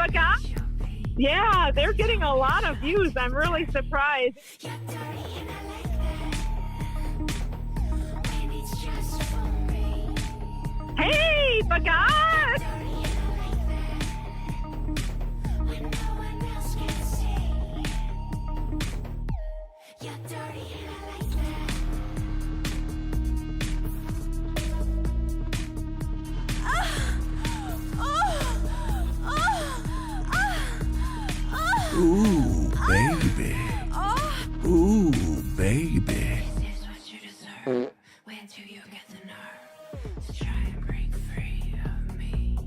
but guys, yeah, they're getting a lot of views. I'm really surprised. Hey, but guys. Ooh, baby. Ooh, baby. This is what you deserve. When do you get the nerve to try and break free of me?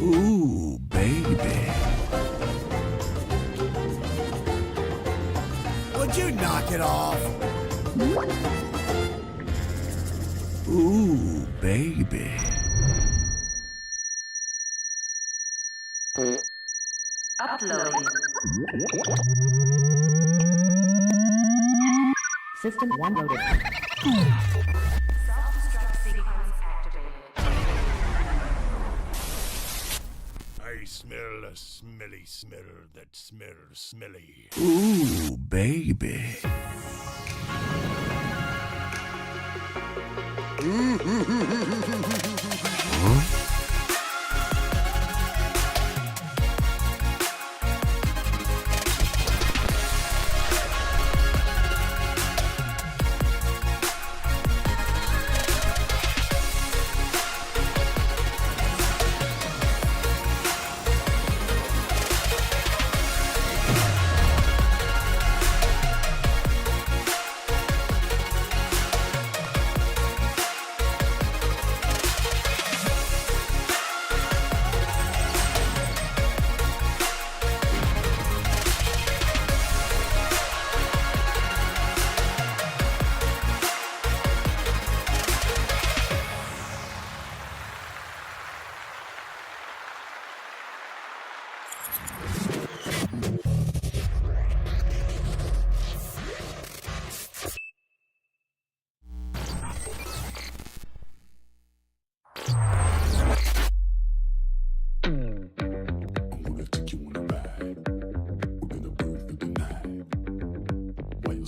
Ooh, baby. Would you knock it off? Ooh, baby. Uploading. System 1 loaded. Self-destruct sequence activated. I smell a smelly smell that smells smelly. Ooh, baby.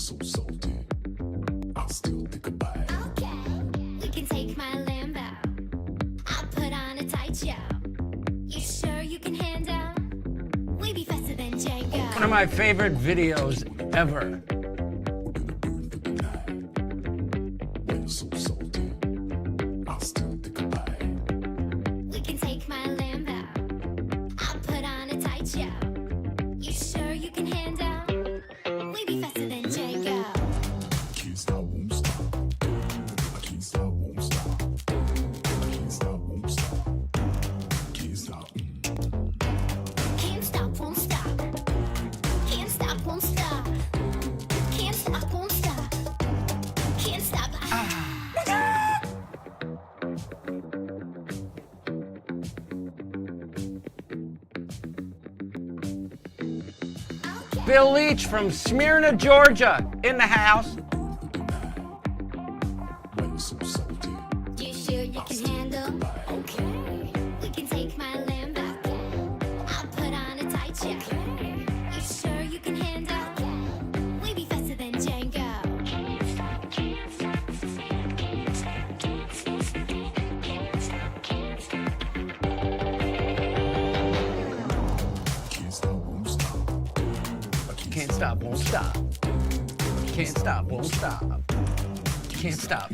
So salty, I'll still take a bite. Okay, we can take my Lambo. I'll put on a tight show. You sure you can handle? We be faster than Django. One of my favorite videos ever. So salty, I'll still take a bite. We can take my Lambo. I'll put on a tight show. You sure you can handle? We be faster than Django. Can't stop, won't stop. I can't stop, won't stop. I can't stop, won't stop. Can't stop. Can't stop, won't stop. Can't stop, won't stop. Can't stop, won't stop. Can't stop. Bill Leach from Smyrna, Georgia, in the house. So salty, You sure you can handle? Okay. We can take my Lambo. I'll put on a tight show. You sure you can handle? We be faster than Django. can't stop, won't stop. Can't stop, won't stop. Can't stop, won't stop. Can't stop.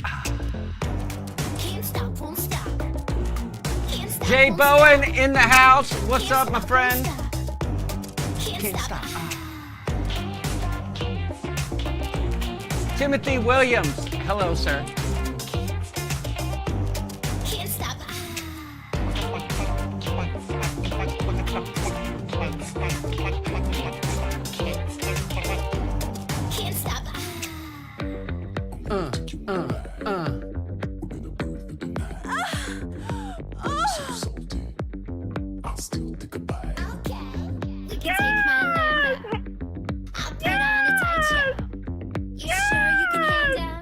Can't stop, won't stop. Can't stop. Jay won't Bowen stop. in the house. What's Can't up, my stop, friend? won't stop. Can't stop. Timothy Williams. Hello, sir. Can't stop. Can't stop. So salty, I'll still take a bite. Okay. We can take my Lambo. I'll put on a tight show. You sure you can handle?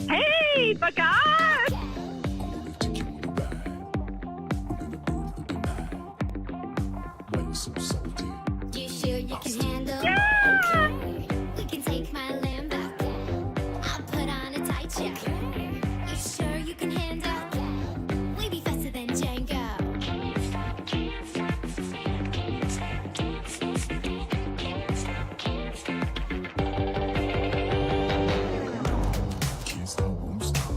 Hey, the guy! Gonna take you on a ride. We're gonna burn through the night. Why you so salty? You sure you can handle? Yeah! Okay. We can take my Lambo. I'll put on a tight jacket. You sure you can handle? We be faster than Django. Can't stop, won't stop.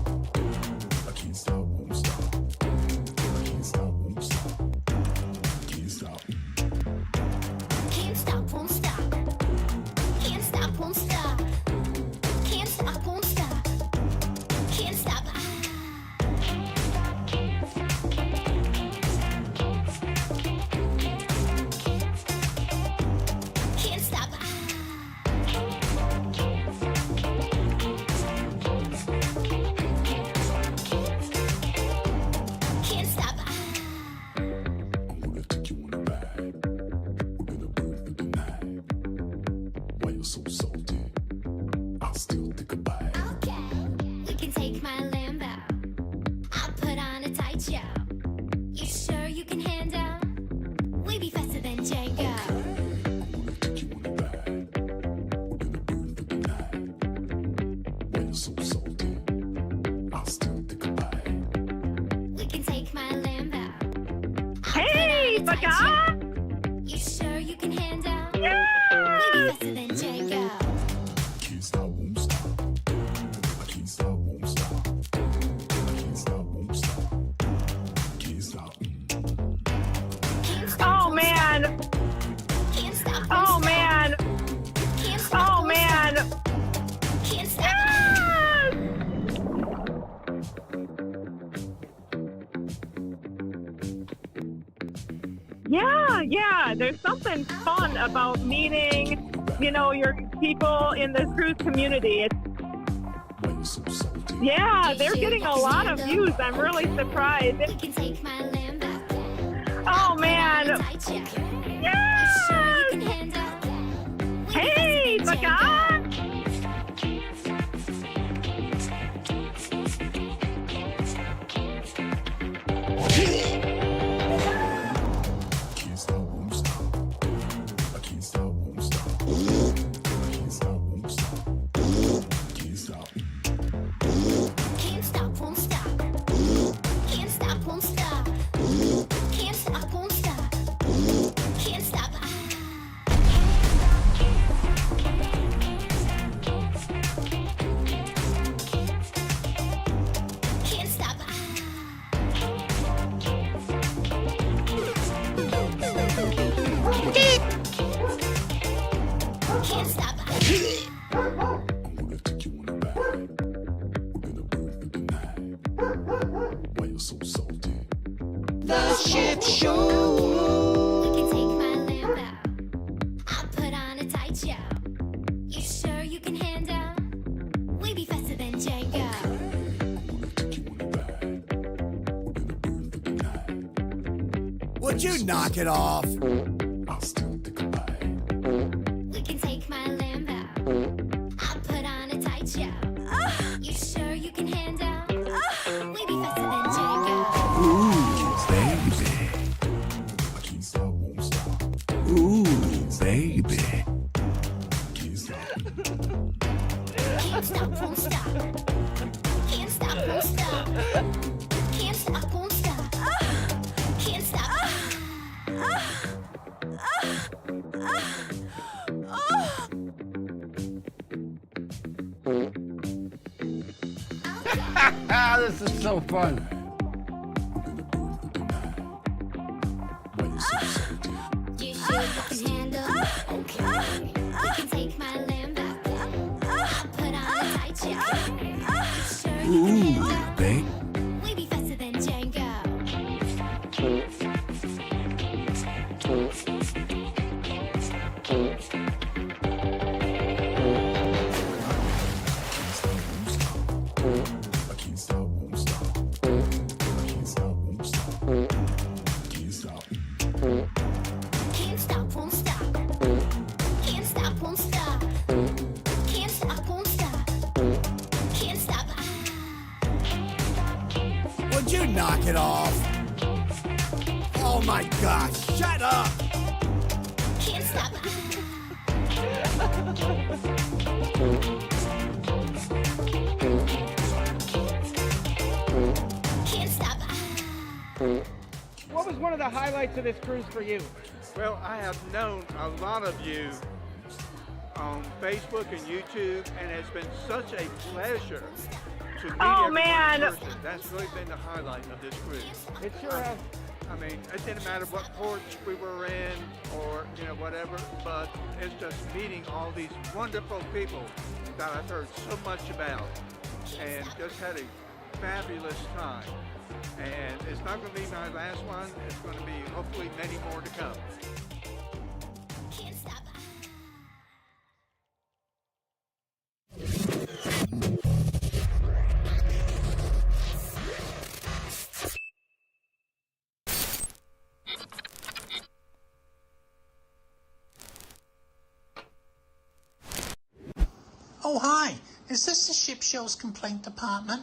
I can't stop, won't stop. I can't stop, won't stop. Can't stop. Can't stop, won't stop. Can't stop, won't stop. Can't stop, won't stop. Can't stop. Can't stop. Can't stop. I'm gonna take you on a ride. We're gonna burn through the night. Why you so salty? I'll still take a bite. Okay, we can take my Lambo. I'll put on a tight show. You sure you can handle? We be faster than Django. I'm gonna take you on a ride. We're gonna burn through the night. Why you so salty? I'll still take a bite. We can take my Lambo. Hey, the guy! You sure you can handle? Yeah! We be faster than Django. Can't stop, won't stop. I can't stop, won't stop. I can't stop, won't stop. Can't stop. Can't stop. Oh, man! Can't stop. Oh, man! Can't stop. Oh, man! Can't stop. Yeah, there's something fun about meeting, your people in the cruise community. It's, Why you so salty? yeah, they're getting a lot of views. I'm really surprised. We can take my Lambo. Oh, man! Tight jacket. You Yes! sure you can handle? We be Hey, faster the than guy! Can't stop, won't stop. I can't stop, won't stop. I can't stop, won't stop. Can't stop. Can't stop, won't stop. Can't stop, won't stop. Can't stop, won't stop. Can't stop. Can't stop. Can't stop. I'm gonna take you on a ride. We're gonna burn through the night. Why you so salty? The ship We show. can take my Lambo. I'll put on a tight show. You sure you can handle? We be faster than Django. I'm gonna take you on a ride. We're gonna burn through the night. Would you knock it off? I'll still take a bite. We can take my Lambo. I'll put on a tight show. You sure you can handle? We be faster than Django. Ooh, baby. I can't stop, won't stop. Ooh, baby. Can't stop. Can't stop, won't stop. Can't stop, won't stop. Can't stop, won't stop. Can't stop. This is so fun. Why you so salty? You sure you can handle? Okay. We can take my Lambo. I'll put on a tight jacket. You sure you can Ooh, handle? baby. We be faster than Django. I can't stop, won't stop. I can't stop, won't stop. Can't stop. Can't stop. it off. Oh my gosh, shut up. Can't stop. Can't stop. What was one of the highlights of this cruise for you? Well, I have known a lot of you on Facebook and YouTube, and it's been such a pleasure to meet Oh, everyone man. in person. That's really been the highlight of this cruise. It sure has. I mean, it didn't matter what ports we were in or, whatever, but it's just meeting all these wonderful people that I've heard so much about and just had a fabulous time. And it's not going to be my last one. It's going to be hopefully many more to come. Can't stop. Oh, hi. Is this the ship show's complaint department?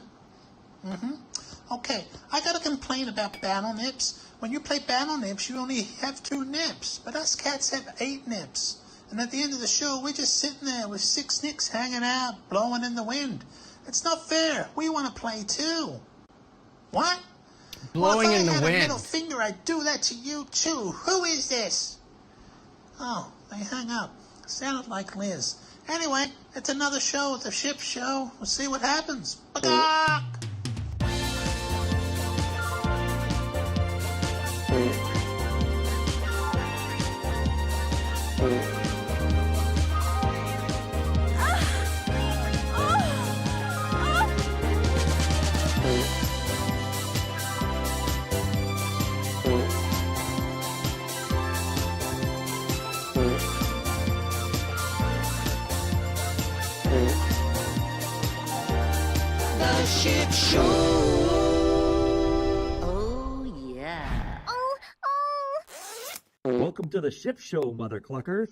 Okay, I got a complaint about battle nips. When you play battle nips, you only have 2 nips, but us cats have 8 nips. And at the end of the show, we're just sitting there with 6 nicks hanging out, blowing in the wind. It's not fair. We want to play too. What? Blowing well, if in the I had wind. a middle finger, I'd do that to you too. Who is this? Oh, they hung up. Sounded like Liz. Anyway, it's another show at the ship show. We'll see what happens. Bagok! The ship show. Oh, yeah. Welcome to the ship show, Mother Cluckers.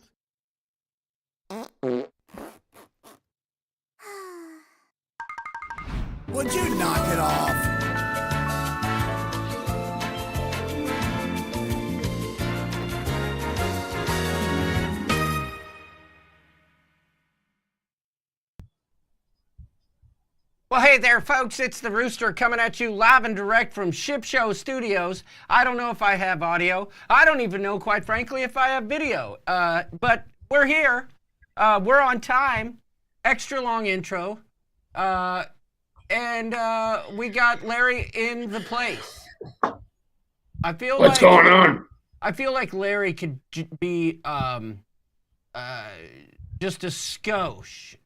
Would you knock it off? Well, hey there, folks. It's the Rooster coming at you live and direct from Ship Show Studios. I don't know if I have audio. I don't even know, quite frankly, if I have video. But we're here. We're on time. Extra long intro. And we got Larry in the place. I feel What's going on? I feel like Larry could be just a skosh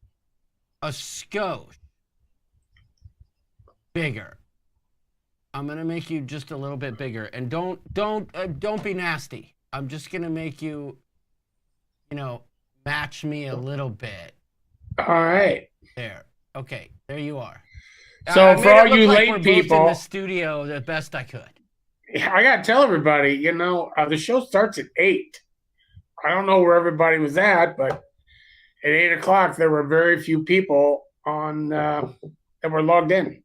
bigger. I'm gonna make you just a little bit bigger, and don't be nasty. I'm just gonna make you, match me a little bit. All right. There. Okay. There you are. So I for made it all look you like late we're both people, in the studio the best I could. I gotta tell everybody, the show starts at 8. I don't know where everybody was at, but at 8 o'clock there were very few people on that were logged in.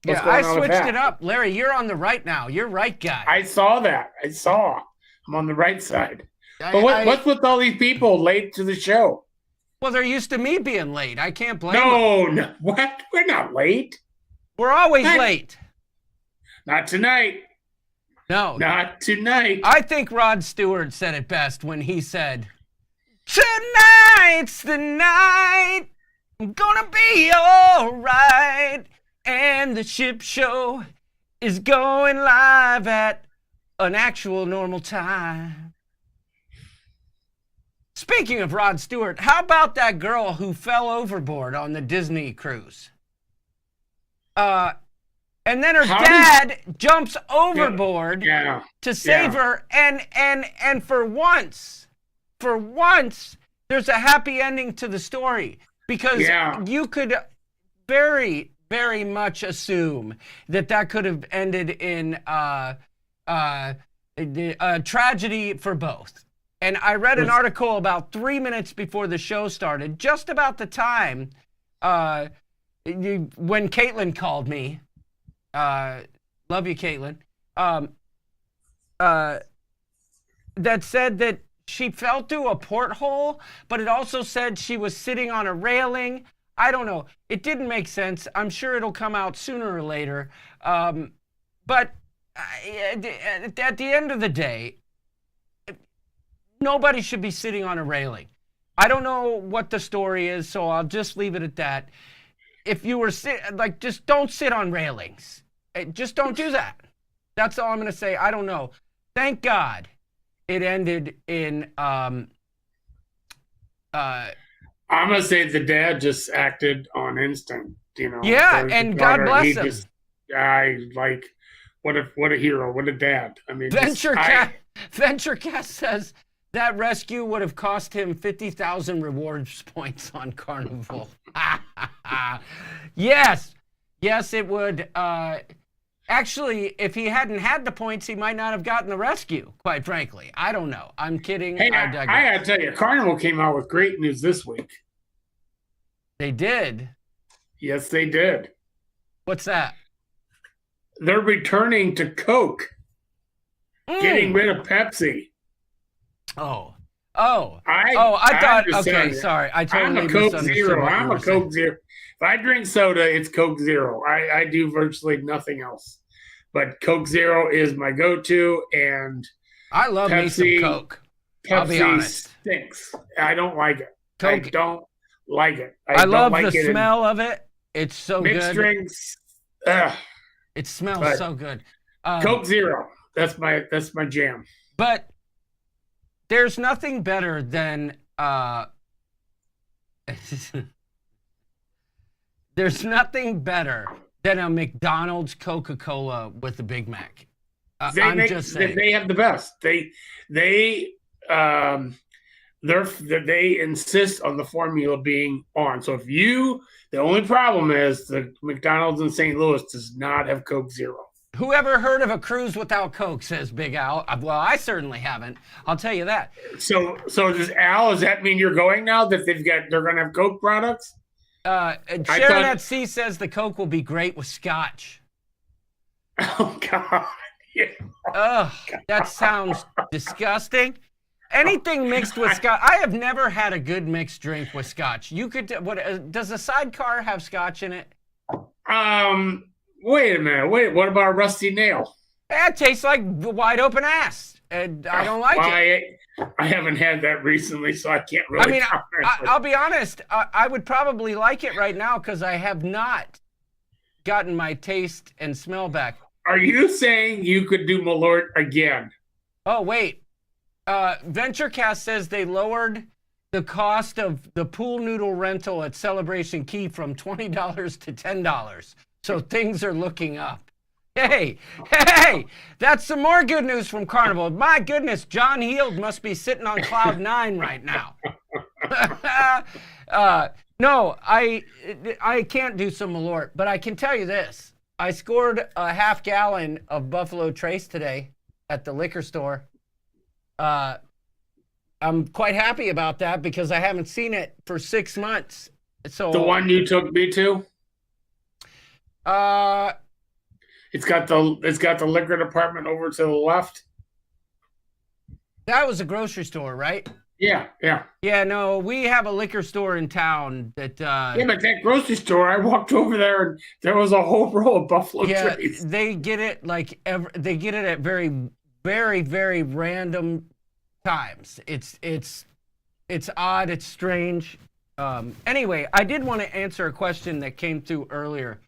What's Yeah, I going on with switched that? it up. Larry, you're on the right now. You're right guy. I saw that. I'm on the right side. But what's with all these people late to the show? Well, they're used to me being late. I can't blame them. No, what? We're not late. We're always late. Not tonight. No. Not tonight. I think Rod Stewart said it best when he said, "Tonight's the night. I'm gonna be all right. And the ship show is going live at an actual normal time." Speaking of Rod Stewart, how about that girl who fell overboard on the Disney cruise? And then her dad jumps overboard to save her, and for once, there's a happy ending to the story, because you could very, very much assume that could have ended in a tragedy for both. And I read an article about 3 minutes before the show started, just about the time when Caitlin called me. Love you, Caitlin. that said that she fell through a porthole, but it also said she was sitting on a railing. I don't know. It didn't make sense. I'm sure it'll come out sooner or later. But at the end of the day, nobody should be sitting on a railing. I don't know what the story is, so I'll just leave it at that. If you were just don't sit on railings. Just don't do that. That's all I'm going to say. I don't know. Thank God it ended in I'm gonna say the dad just acted on instinct, Yeah, and God bless him. What a hero, what a dad. I mean, VentureCast says that rescue would have cost him 50,000 rewards points on Carnival. Yes, it would. Actually, if he hadn't had the points, he might not have gotten the rescue, quite frankly. I don't know. I'm kidding. Hey, I gotta tell you, Carnival came out with great news this week. They did? Yes, they did. What's that? They're returning to Coke. Getting rid of Pepsi. I thought, okay, sorry. I totally I'm a Coke misunderstood Zero. what you I'm were a Coke saying. Zero. If I drink soda, it's Coke Zero. I do virtually nothing else. But Coke Zero is my go-to, and I love Pepsi, me some Coke. I'll be honest. Stinks. I don't like it. Coke, I don't like it. I love the smell of it. It's so good. Mixed drinks. It smells so good. Coke Zero. That's my jam. But there's nothing better than there's nothing better than a McDonald's Coca-Cola with a Big Mac. Just saying. They have the best. They insist on the formula being on. So the only problem is the McDonald's in St. Louis does not have Coke Zero. Whoever heard of a cruise without Coke, says Big Al. Well, I certainly haven't. I'll tell you that. So does that mean you're going now that they're going to have Coke products? Sharon at Sea says the Coke will be great with Scotch. Oh God! Yeah. Ugh, that sounds disgusting. Anything mixed with Scotch. I have never had a good mixed drink with Scotch. You could. Does a sidecar have Scotch in it? Wait a minute. What about a rusty nail? That tastes like wide open ass, and I don't like it. I haven't had that recently, so I can't really. I mean, I'll be honest. I would probably like it right now because I have not gotten my taste and smell back. Are you saying you could do Malort again? Oh wait, VentureCast says they lowered the cost of the pool noodle rental at Celebration Key from $20 to $10. So things are looking up. Hey, that's some more good news from Carnival. My goodness, John Heald must be sitting on cloud 9 right now. No, I can't do some Malort, but I can tell you this. I scored a half gallon of Buffalo Trace today at the liquor store. I'm quite happy about that because I haven't seen it for 6 months. So the one you took me to? It's got the liquor department over to the left. That was a grocery store, right? Yeah. Yeah, no, we have a liquor store in town that yeah, but that grocery store, I walked over there and there was a whole row of Buffalo Trace. They get it they get it at very, very, very random times. It's odd, it's strange. Anyway, I did want to answer a question that came through earlier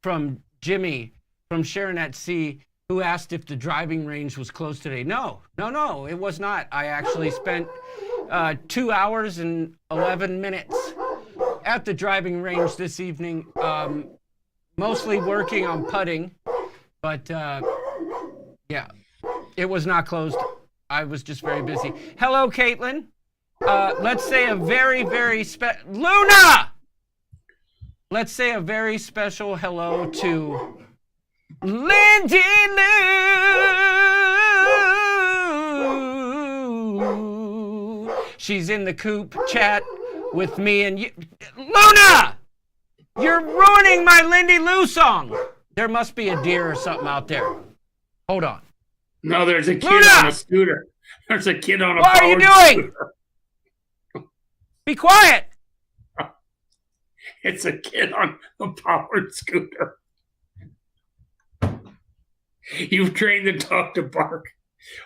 from Jimmy from Sharon at Sea, who asked if the driving range was closed today. No, it was not. I actually spent 2 hours and 11 minutes at the driving range this evening, mostly working on putting, but yeah, it was not closed. I was just very busy. Hello, Caitlin. Let's say a very, very Luna! Let's say a very special hello to Lindy Lou. She's in the coop chat with me and you. Luna! You're ruining my Lindy Lou song. There must be a deer or something out there. Hold on. No, there's a kid Luna! on a scooter. There's a kid on a What are you powered doing? scooter. Be quiet. It's a kid on a powered scooter. You've trained the dog to bark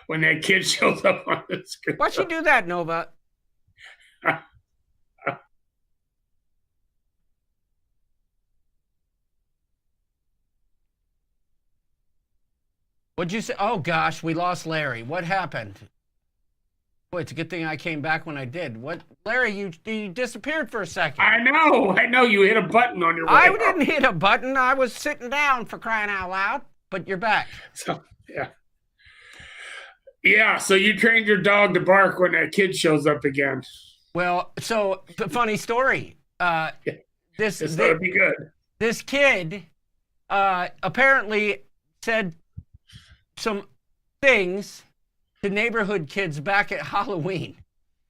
when that kid shows up on the scooter. Why'd you do that, Nova? What'd you say? Oh, gosh, we lost Larry. What happened? Boy, it's a good thing I came back when I did. What, Larry, you disappeared for a second. I know. You hit a button on your way I up. didn't hit a button. I was sitting down, for crying out loud. But you're back. So, yeah, so you trained your dog to bark when that kid shows up again. Well, so, funny story. This gotta be good. This kid apparently said some things to neighborhood kids back at Halloween.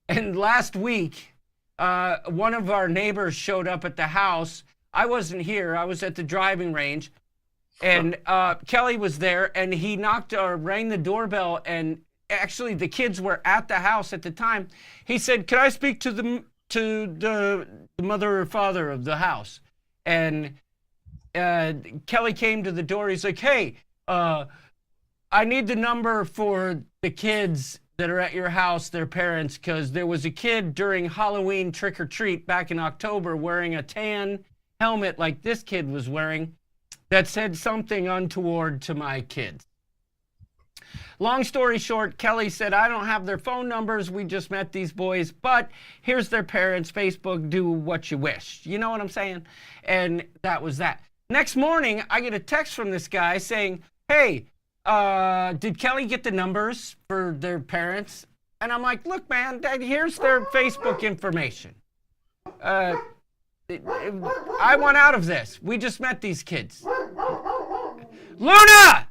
And last week, one of our neighbors showed up at the house. I wasn't here. I was at the driving range. And Kelly was there, and he rang the doorbell, and actually the kids were at the house at the time. He said, "Can I speak to the mother or father of the house?" And Kelly came to the door. He's like, "Hey, I need the number for the kids that are at your house, their parents, because there was a kid during Halloween trick-or-treat back in October wearing a tan helmet like this kid was wearing that said something untoward to my kids." Long story short, Kelly said, "I don't have their phone numbers. We just met these boys, but here's their parents. Facebook, do what you wish." You know what I'm saying? And that was that. Next morning, I get a text from this guy saying, "Hey, did Kelly get the numbers for their parents?" And I'm like, "Look, man, here's their Facebook information. I want out of this. We just met these kids." Luna!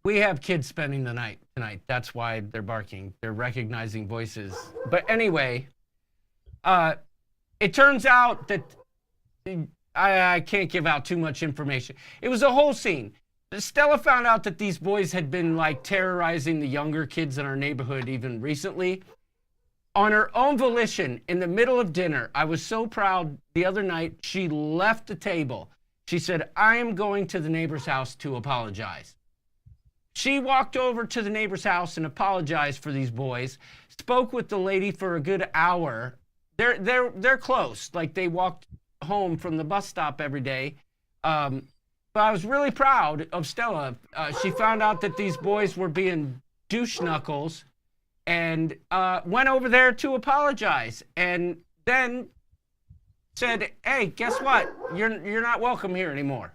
We have kids spending the night tonight. That's why they're barking. They're recognizing voices. But anyway, it turns out that I can't give out too much information. It was a whole scene. Stella found out that these boys had been like terrorizing the younger kids in our neighborhood even recently. On her own volition, in the middle of dinner, I was so proud the other night, she left the table. She said, "I am going to the neighbor's house to apologize." She walked over to the neighbor's house and apologized for these boys, spoke with the lady for a good hour. They're close, like they walked home from the bus stop every day. But I was really proud of Stella. She found out that these boys were being douche knuckles and went over there to apologize, and then said, "Hey, guess what? You're not welcome here anymore."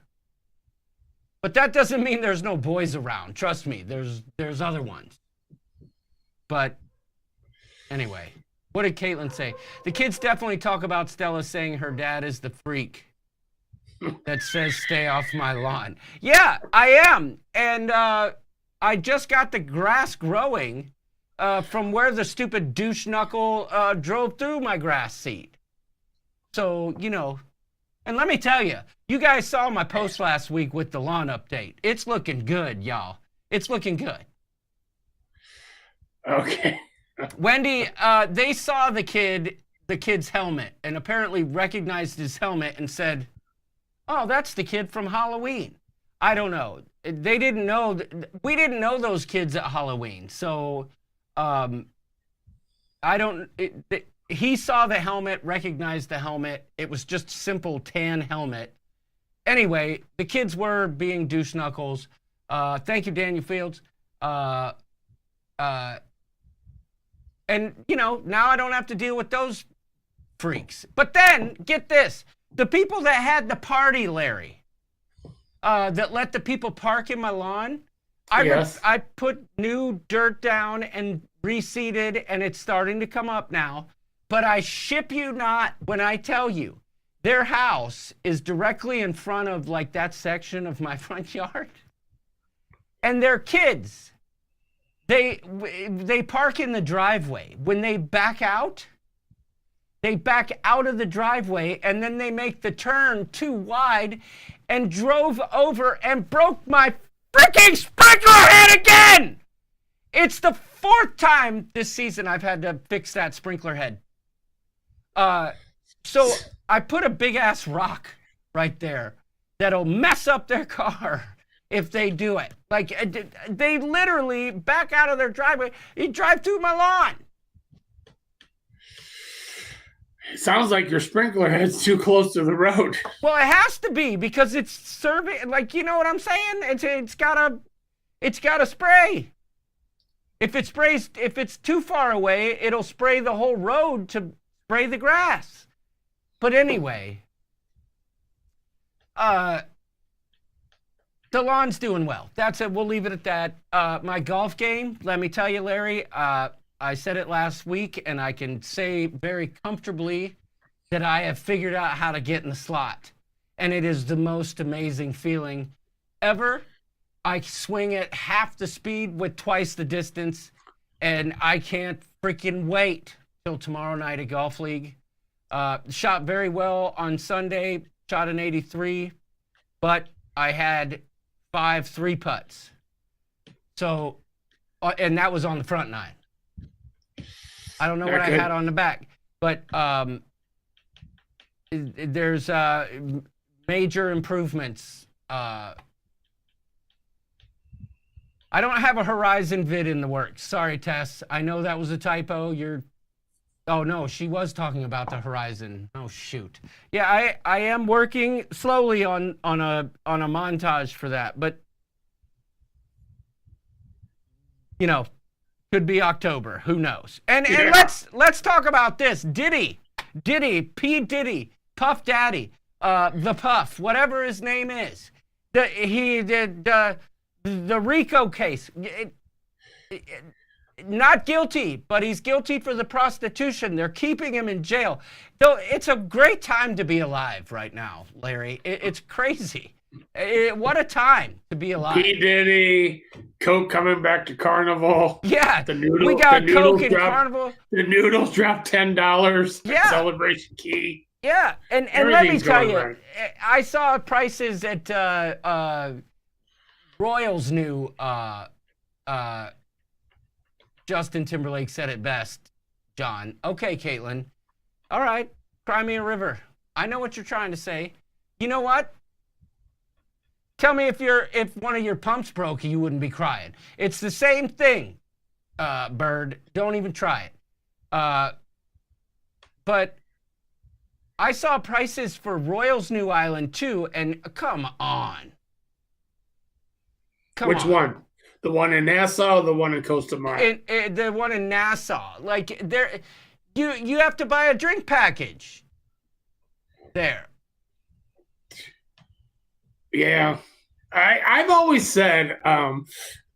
But that doesn't mean there's no boys around. Trust me, there's other ones. But anyway, what did Caitlin say? The kids definitely talk about Stella saying her dad is the freak that says "stay off my lawn." Yeah, I am. And I just got the grass growing from where the stupid douche knuckle drove through my grass seed. So, you know, and let me tell you, you guys saw my post last week with the lawn update. It's looking good, y'all. It's looking good. Okay. Wendy, they saw the kid's helmet and apparently recognized his helmet and said, "Oh, that's the kid from Halloween." I don't know. They didn't know. We didn't know those kids at Halloween. So, I don't. He saw the helmet, recognized the helmet. It was just simple tan helmet. Anyway, the kids were being douche knuckles. Thank you, Daniel Fields. And, you know, now I don't have to deal with those freaks. But then, get this. The people that had the party, Larry, that let the people park in my lawn, I put new dirt down and reseeded, and it's starting to come up now. But I ship you not when I tell you, their house is directly in front of, like, that section of my front yard. And their kids, they park in the driveway. When they back out of the driveway, and then they make the turn too wide and drove over and broke my freaking sprinkler head again! It's the 4th time this season I've had to fix that sprinkler head. So I put a big ass rock right there that'll mess up their car if they do it. Like, they literally back out of their driveway. You drive through my lawn. It sounds like your sprinkler head's too close to the road. Well, it has to be because it's serving. Like, you know what I'm saying? It's gotta spray. If it's too far away, it'll spray the whole road to spray the grass. But anyway, the lawn's doing well. That's it. We'll leave it at that. My golf game, let me tell you, Larry, I said it last week, and I can say very comfortably that I have figured out how to get in the slot. And it is the most amazing feeling ever. I swing at half the speed with twice the distance, and I can't freaking wait till tomorrow night at Golf League. Shot very well on Sunday, shot an 83, but I had 5 3-putts. So, and that was on the front 9. I don't know what I had on the back, but there's major improvements. I don't have a Horizon vid in the works. Sorry, Tess. I know that was a typo. Oh no, she was talking about the Horizon. Oh shoot. Yeah, I am working slowly on a montage for that, but you know, could be October. Who knows? And let's talk about this. Diddy, P Diddy, Puff Daddy, the Puff, whatever his name is. The RICO case. Not guilty, but he's guilty for the prostitution. They're keeping him in jail. Though it's a great time to be alive right now, Larry. It's crazy. What a time to be alive. P. Diddy, Coke coming back to Carnival. Yeah, we got Coke in Carnival. The noodles dropped $10. Yeah. Celebration Key. Yeah, and let me tell you, right. I saw prices at Royals' new Justin Timberlake said it best, John. Okay, Caitlin. All right, cry me a river. I know what you're trying to say. You know what? Tell me if one of your pumps broke, you wouldn't be crying. It's the same thing, Bird. Don't even try it. But I saw prices for Royals' new island too, and come on. Which one? The one in Nassau or the one in Costa Mara? The one in Nassau. Like, there, you have to buy a drink package there. Yeah. I've always said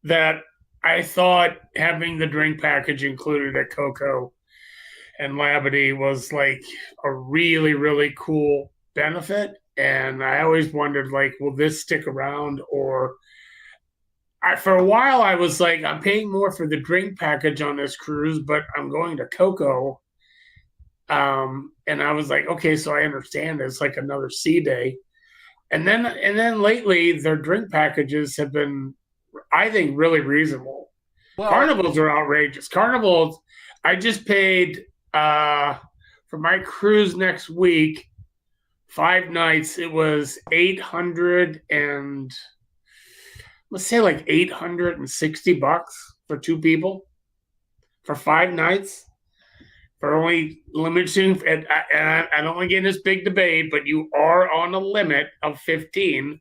that I thought having the drink package included at Coco and Labadee was like a really, really cool benefit. And I always wondered, like, will this stick around? Or for a while I was like, I'm paying more for the drink package on this cruise, but I'm going to Coco. And I was like, okay, so I understand it's like another sea day. And then lately their drink packages have been, I think, really reasonable. Well, Carnivals are outrageous. Carnivals, I just paid for my cruise next week, 5 nights, it was $800 and let's say like $860 for 2 people for 5 nights. For only limiting, and I don't want to get in this big debate, but you are on a limit of 15.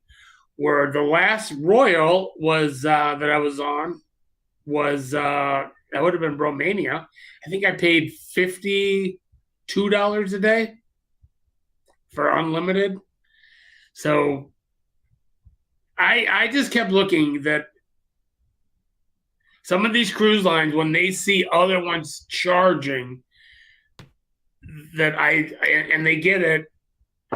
Where the last Royal was that I was on was that would have been Romania. I think I paid $52 a day for unlimited. So I just kept looking that some of these cruise lines, when they see other ones charging, that and they get it,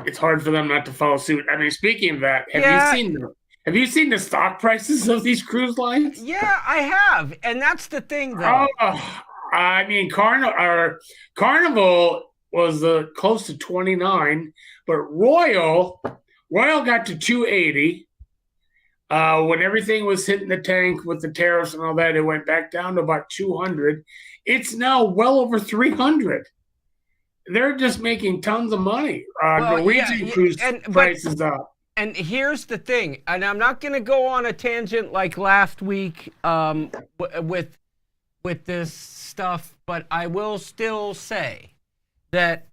it's hard for them not to follow suit. I mean, speaking of that, have you seen the stock prices of these cruise lines? Yeah, I have, and that's the thing, though. I mean, Carnival was close to 29, but Royal got to 280. When everything was hitting the tank with the tariffs and all that, it went back down to about 200. It's now well over 300. They're just making tons of money. Norwegian cruise prices up. And here's the thing, and I'm not going to go on a tangent like last week with this stuff, but I will still say that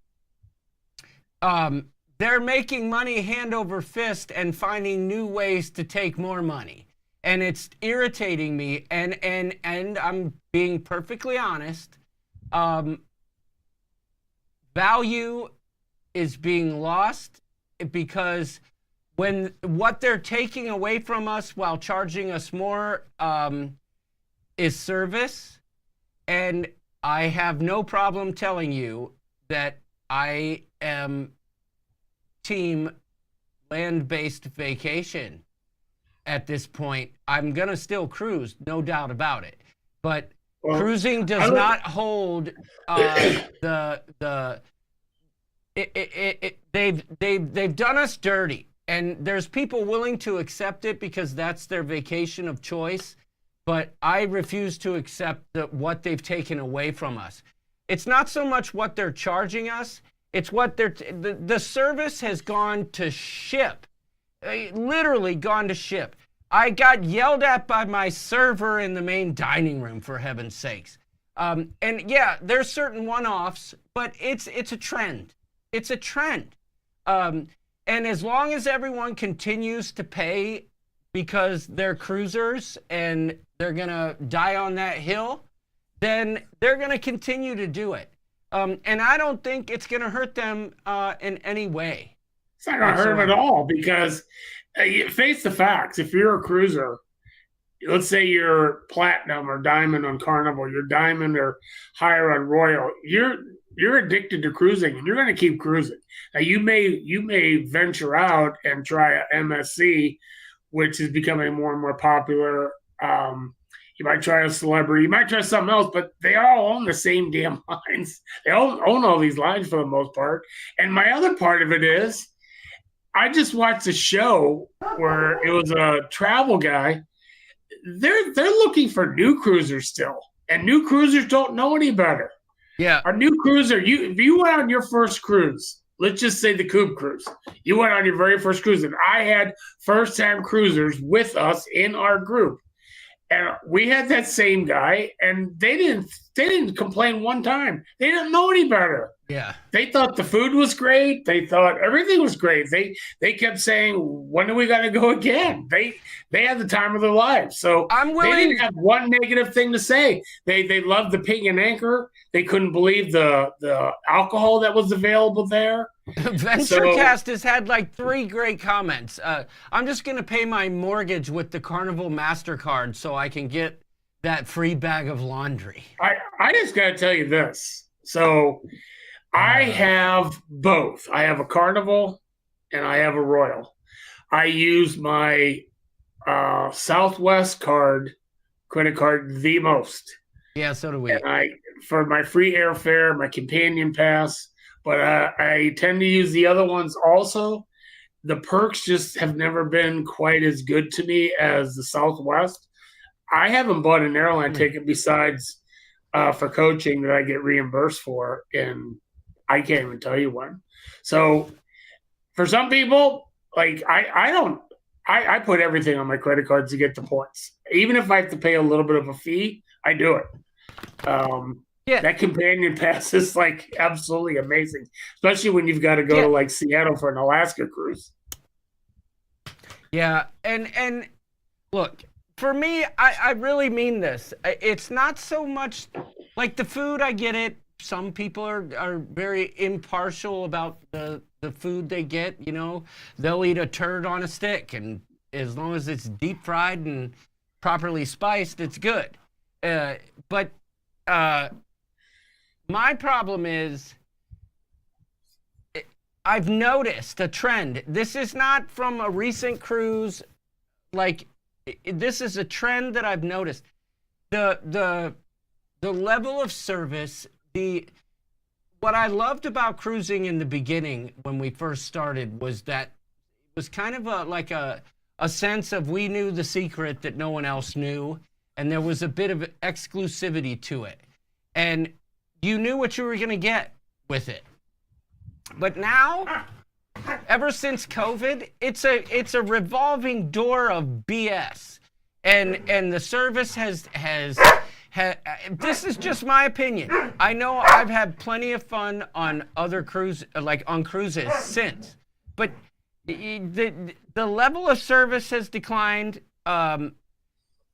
they're making money hand over fist and finding new ways to take more money. And it's irritating me, and I'm being perfectly honest. Value is being lost because when what they're taking away from us while charging us more is service. And I have no problem telling you that I am team land-based vacation at this point. I'm going to still cruise, no doubt about it. But cruising does not hold they've done us dirty, and there's people willing to accept it because that's their vacation of choice, but I refuse to accept what they've taken away from us. It's not so much what they're charging us, it's what the service has gone to shit. Literally gone to shit. I got yelled at by my server in the main dining room, for heaven's sakes. And yeah, there's certain one-offs, but it's a trend. It's a trend. And as long as everyone continues to pay because they're cruisers and they're going to die on that hill, then they're going to continue to do it. And I don't think it's going to hurt them in any way. It's not going to hurt them at all because face the facts. If you're a cruiser, let's say you're platinum or diamond on Carnival, you're diamond or higher on Royal, you're addicted to cruising and you're going to keep cruising. Now you may venture out and try a MSC, which is becoming more and more popular. You might try a celebrity, you might try something else, but they all own the same damn lines. They all own all these lines for the most part. And my other part of it is, I just watched a show where it was a travel guy. They're looking for new cruisers still, and new cruisers don't know any better. Yeah, a new cruiser. If you went on your first cruise, let's just say the Coupe cruise, you went on your very first cruise, and I had first-time cruisers with us in our group, and we had that same guy, and they didn't complain one time. They didn't know any better. Yeah. They thought the food was great. They thought everything was great. They kept saying, when are we going to go again? They had the time of their lives. So they didn't have one negative thing to say. They loved the Ping and Anchor. They couldn't believe the alcohol that was available there. VentureCast has had like 3 great comments. I'm just going to pay my mortgage with the Carnival MasterCard so I can get that free bag of laundry. I just got to tell you this. So I have both. I have a Carnival and I have a Royal. I use my Southwest credit card the most. Yeah, so do we. And for my free airfare, my companion pass, but I tend to use the other ones also. The perks just have never been quite as good to me as the Southwest. I haven't bought an airline ticket besides for coaching that I get reimbursed for, and I can't even tell you when. So for some people, like I put everything on my credit cards to get the points. Even if I have to pay a little bit of a fee, I do it. Yeah. That companion pass is like absolutely amazing, especially when you've got to go to like Seattle for an Alaska cruise. Yeah, and look, for me, I really mean this. It's not so much like the food. I get it. Some people are very impartial about the food they get. You know, they'll eat a turd on a stick, and as long as it's deep fried and properly spiced, it's good. But my problem is I've noticed a trend. This is not from a recent cruise. Like, this is a trend that I've noticed. The level of service, what I loved about cruising in the beginning when we first started was that it was kind of like a a sense of we knew the secret that no one else knew, and there was a bit of exclusivity to it. And you knew what you were going to get with it. But now, ever since COVID, it's a revolving door of BS. And the service has this is just my opinion. I know I've had plenty of fun on other cruises, like on cruises since, but the level of service has declined.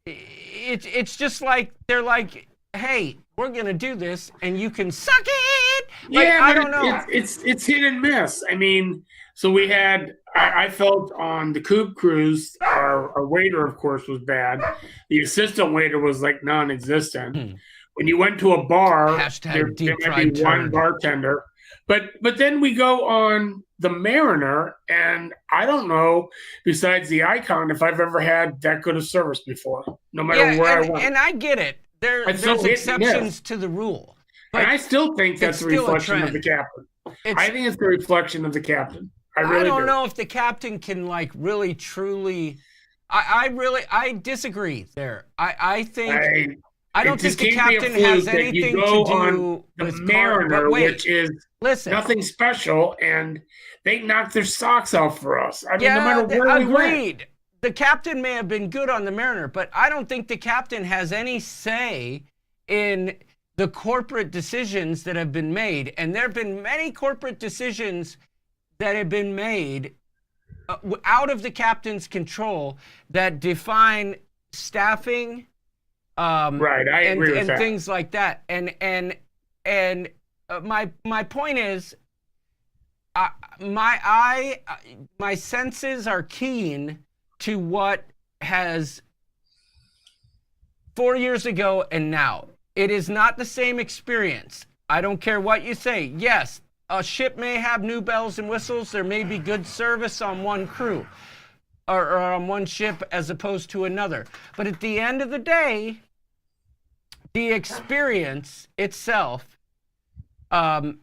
It's just like they're like, hey, we're gonna do this, and you can suck it. Like, yeah, I don't know. It's hit and miss. I mean, so we had. I felt on the Coop cruise, our waiter, of course, was bad. The assistant waiter was like non-existent. When you went to a bar, there might be one bartender. But then we go on the Mariner, and I don't know, besides the Icon, if I've ever had that good of service before, no matter where I went. And I get it. There's exceptions to the rule. But and I still think that's a reflection of the captain. I think it's the reflection of the captain. I don't know if the captain can like really truly. I disagree there. I think I don't think the captain has anything to do with the Mariner, which is nothing special, and they knocked their socks off for us. I mean, no matter where we went. The captain may have been good on the Mariner, but I don't think the captain has any say in the corporate decisions that have been made, and there have been many corporate decisions that have been made out of the captain's control that define staffing, right? I agree with and that. Things like that. And my point is, my senses are keen to what has 4 years ago and now. It is not the same experience. I don't care what you say. Yes. A ship may have new bells and whistles. There may be good service on one crew or on one ship as opposed to another. But at the end of the day, the experience itself, and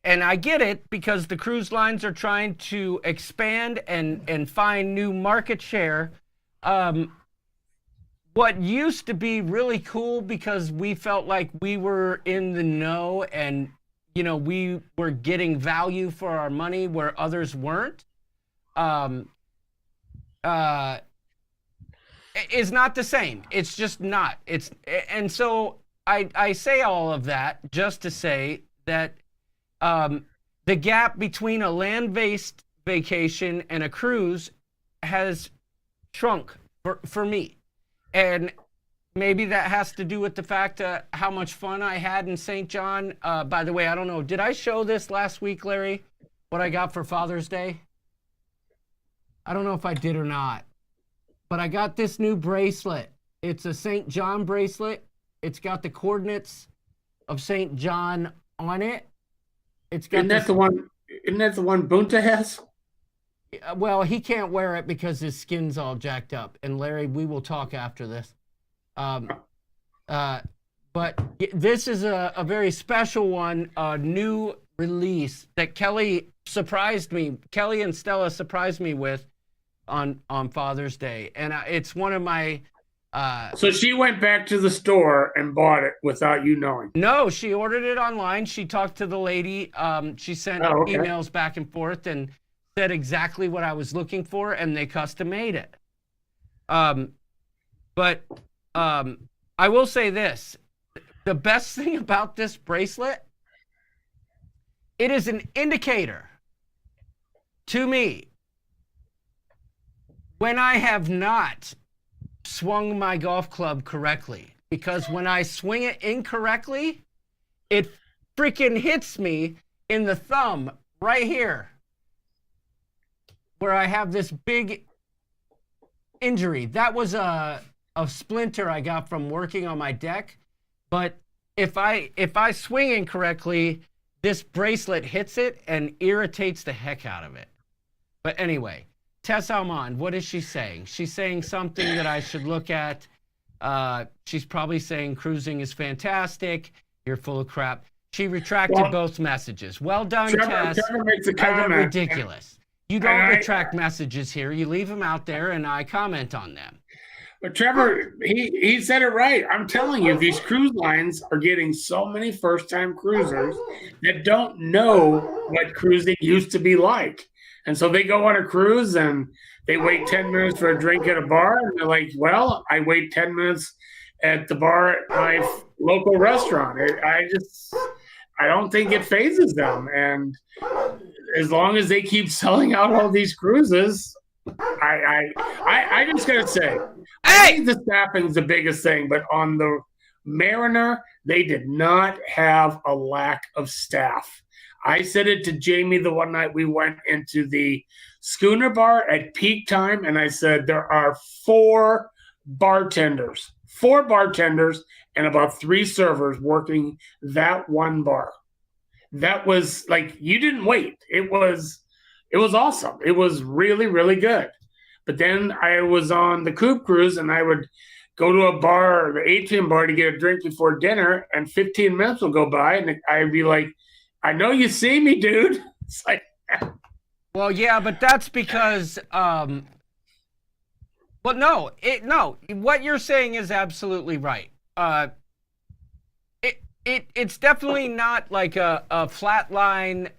I get it because the cruise lines are trying to expand and find new market share. What used to be really cool because we felt like we were in the know and we were getting value for our money where others weren't, is not the same. It's just not. And so I say all of that just to say that the gap between a land-based vacation and a cruise has shrunk for me. And maybe that has to do with the fact how much fun I had in St. John. By the way, I don't know. Did I show this last week, Larry? What I got for Father's Day? I don't know if I did or not. But I got this new bracelet. It's a St. John bracelet. It's got the coordinates of St. John on it. It's got Isn't that the one Bunta has? Well, he can't wear it because his skin's all jacked up. And Larry, we will talk after this. But this is a very special one, a new release that Kelly and Stella surprised me with on Father's Day. And it's one of my... So she went back to the store and bought it without you knowing? No, she ordered it online. She talked to the lady. She sent emails back and forth and said exactly what I was looking for, and they custom made it. But I will say this. The best thing about this bracelet, it is an indicator to me when I have not swung my golf club correctly. Because when I swing it incorrectly, it freaking hits me in the thumb right here, where I have this big injury. That was a splinter I got from working on my deck. But if I swing incorrectly, this bracelet hits it and irritates the heck out of it. But anyway, Tess Almond, what is she saying? She's saying something that I should look at. She's probably saying cruising is fantastic. You're full of crap. She retracted both messages. Well done, Tess. Trevor makes a I got comment. ridiculous. You don't retract messages here. You leave them out there, and I comment on them. But Trevor, he said it right. I'm telling you, these cruise lines are getting so many first-time cruisers that don't know what cruising used to be like. And so they go on a cruise and they wait 10 minutes for a drink at a bar. And they're like, well, I wait 10 minutes at the bar at my local restaurant. I don't think it phases them. And as long as they keep selling out all these cruises, I just got to say, I think the staffing is the biggest thing, but on the Mariner, they did not have a lack of staff. I said it to Jamie the one night we went into the Schooner Bar at peak time, and I said there are 4 bartenders and about 3 servers working that one bar. That was like, you didn't wait. It was awesome. It was really, really good. But then I was on the Coop Cruise, and I would go to a bar, the Atrium Bar, to get a drink before dinner, and 15 minutes will go by, and I'd be like, I know you see me, dude. It's like, well, yeah, but that's because, but no, what you're saying is absolutely right. It's definitely not like a flat line,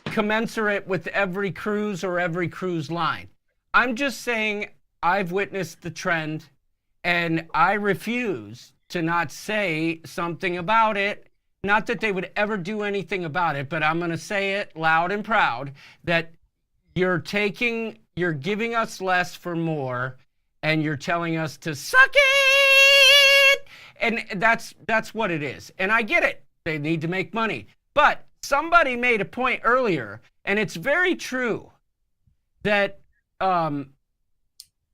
commensurate with every cruise or every cruise line. I'm just saying I've witnessed the trend, and I refuse to not say something about it. Not that they would ever do anything about it, but I'm going to say it loud and proud that you're giving us less for more, and you're telling us to suck it. And that's what it is. And I get it. They need to make money. But somebody made a point earlier, and it's very true, that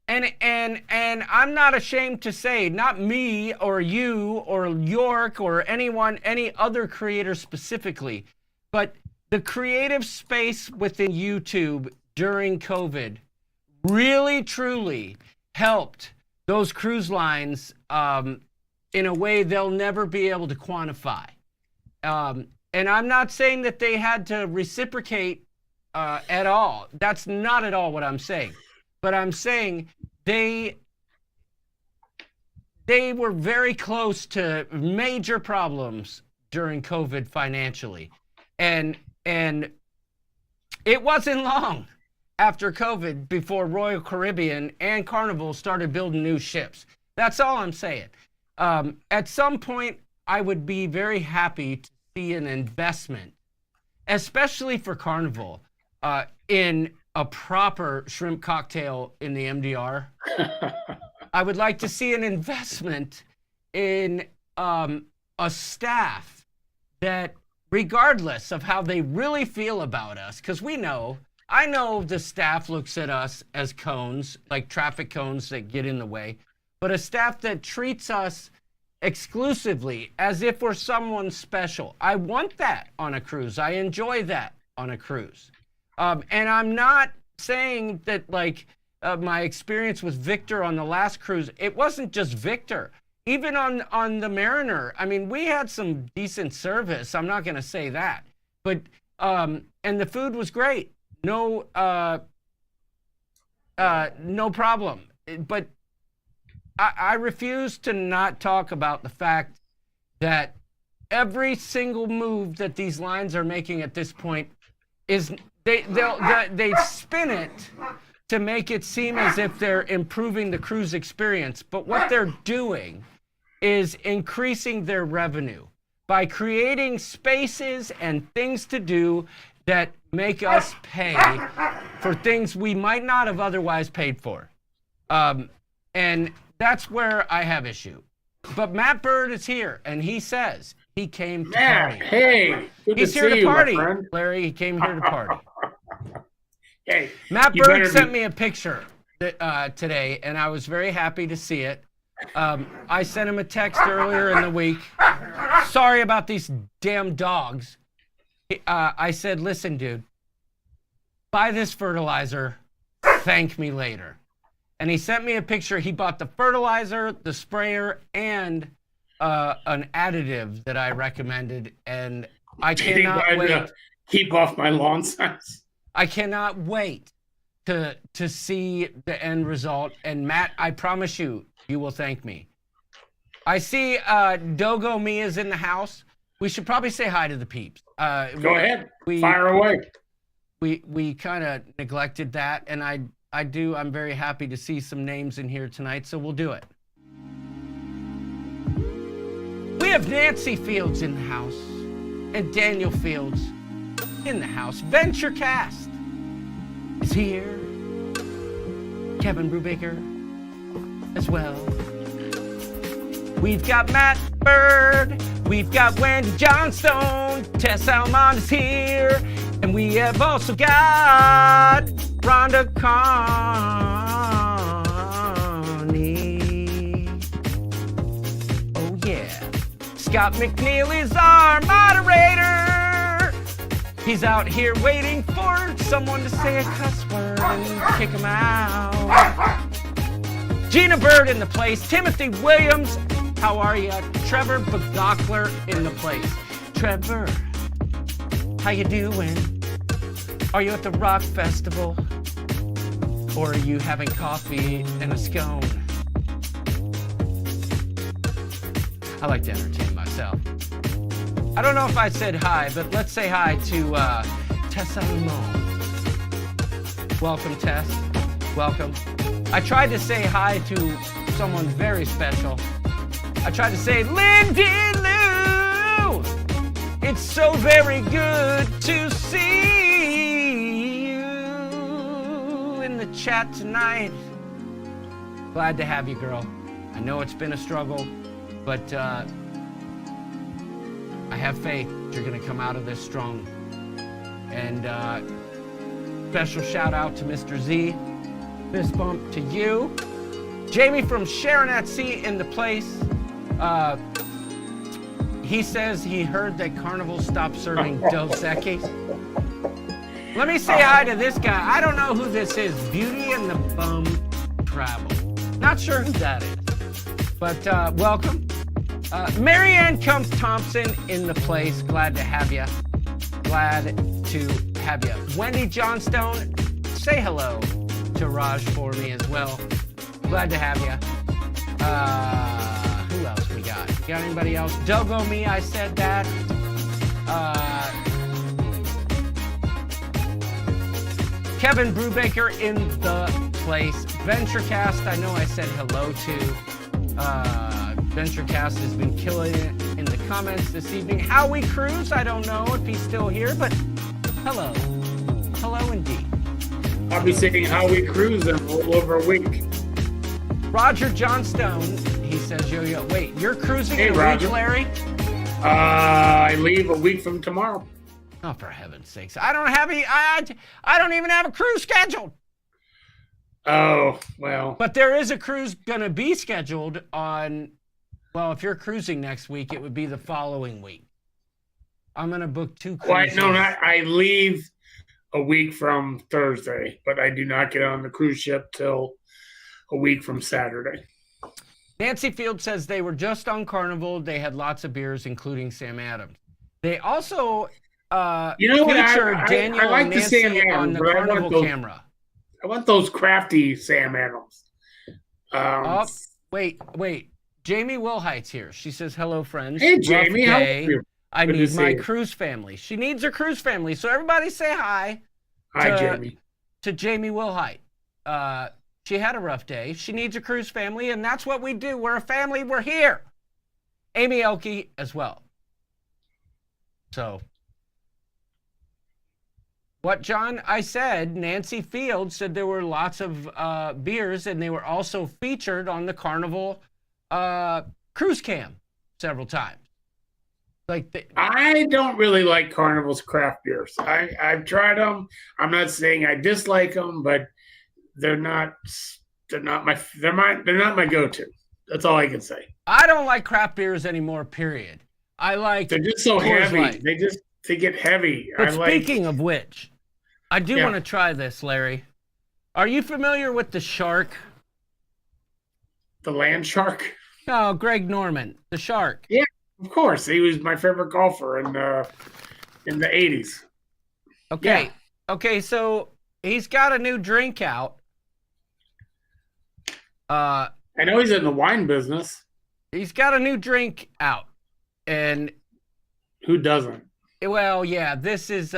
and I'm not ashamed to say, not me or you or York or anyone, any other creator specifically, but the creative space within YouTube during COVID really truly helped those cruise lines in a way they'll never be able to quantify. And I'm not saying that they had to reciprocate at all. That's not at all what I'm saying. But I'm saying they were very close to major problems during COVID financially. And it wasn't long after COVID before Royal Caribbean and Carnival started building new ships. That's all I'm saying. At some point, I would be very happy to see an investment, especially for Carnival, in a proper shrimp cocktail in the MDR. I would like to see an investment in a staff that, regardless of how they really feel about us, because I know the staff looks at us as cones, like traffic cones that get in the way, but a staff that treats us exclusively as if we're someone special. I want that on a cruise. I enjoy that on a cruise. And I'm not saying that my experience with Victor on the last cruise, it wasn't just Victor. Even on the Mariner, I mean, we had some decent service. I'm not going to say that. But, and the food was great. No problem. But I refuse to not talk about the fact that every single move that these lines are making at this point is they spin it to make it seem as if they're improving the cruise experience. But what they're doing is increasing their revenue by creating spaces and things to do that make us pay for things we might not have otherwise paid for. And that's where I have issue. But Matt Bird is here, and he says he came to party. Hey, he's here to party, Larry. He came here to party. Hey, Matt Bird sent me a picture today, and I was very happy to see it. I sent him a text earlier in the week. Sorry about these damn dogs. I said, listen, dude, buy this fertilizer. Thank me later. And he sent me a picture. He bought the fertilizer, the sprayer, and an additive that I recommended. And I cannot wait keep off my lawn signs. I cannot wait to see the end result. And Matt, I promise you, you will thank me. I see Dogo Mia's in the house. We should probably say hi to the peeps. Go ahead. Fire away. We kind of neglected that, and I'm very happy to see some names in here tonight, so we'll do it. We have Nancy Fields in the house, and Daniel Fields in the house. Venture Cast is here. Kevin Brubaker as well. We've got Matt Bird. We've got Wendy Johnstone. Tess Almond is here. And we have also got Rhonda Carney. Oh, yeah. Scott McNeil is our moderator. He's out here waiting for someone to say a cuss word and kick him out. Gina Bird in the place. Timothy Williams. How are you? Trevor Begockler in the place. Trevor, how you doing? Are you at the rock festival? Or are you having coffee and a scone? I like to entertain myself. I don't know if I said hi, but let's say hi to Tess Almond. Welcome, Tess. Welcome. I tried to say hi to someone very special. I tried to say, Lindy Lou, it's so very good to see you in the chat tonight. Glad to have you, girl. I know it's been a struggle, but I have faith you're going to come out of this strong. And special shout out to Mr. Z. Fist bump to you. Jamie from Sharon at Sea in the place. He says he heard that Carnival stopped serving Dos Equis. Let me say hi to this guy. I don't know who this is. Beauty and the Bum Travel. Not sure who that is. But welcome. Marianne Kump Thompson in the place. Glad to have you. Glad to have you. Wendy Johnstone, say hello to Raj for me as well. Glad to have you. Who else we got? Got anybody else? Dogo Me, I said that. Kevin Brubaker in the place. VentureCast, I know I said hello to. VentureCast has been killing it in the comments this evening. Howie Cruz, I don't know if he's still here, but hello. Hello indeed. I'll be saying Howie Cruz in a little over a week. Roger Johnstone, he says, yo, wait, you're cruising in a week, Larry? I leave a week from tomorrow. Oh, for heaven's sakes. I don't even have a cruise scheduled. Oh, well. But there is a cruise going to be scheduled on, well, if you're cruising next week, it would be the following week. I'm going to book 2 cruises. Well, no, I leave a week from Thursday, but I do not get on the cruise ship till a week from Saturday. Nancy Field says they were just on Carnival. They had lots of beers, including Sam Adams. They also featured Daniel I like and the Nancy Sam Adams, on the Carnival camera. I want those crafty Sam Adams. Wait. Jamie Wilhite's here. She says, hello, friends. Hey, Jamie. How are you? I need my cruise family. She needs her cruise family. So everybody say hi. Hi, Jamie. To Jamie Wilhite. She had a rough day. She needs a cruise family, and that's what we do. We're a family. We're here. Amy Elke as well. So, what, John? I said Nancy Field said there were lots of beers, and they were also featured on the Carnival cruise cam several times. I don't really like Carnival's craft beers. I've tried them. I'm not saying I dislike them, but they're not my go-to. That's all I can say. I don't like craft beers anymore, period. They're just so heavy. They get heavy. But speaking of which, I do want to try this, Larry. Are you familiar with the shark? The land shark? No, Greg Norman, the shark. Yeah, of course. He was my favorite golfer in the 80s. Okay. Okay, so he's got a new drink out. I know he's in the wine business. He's got a new drink out. And who doesn't? Well, yeah, this is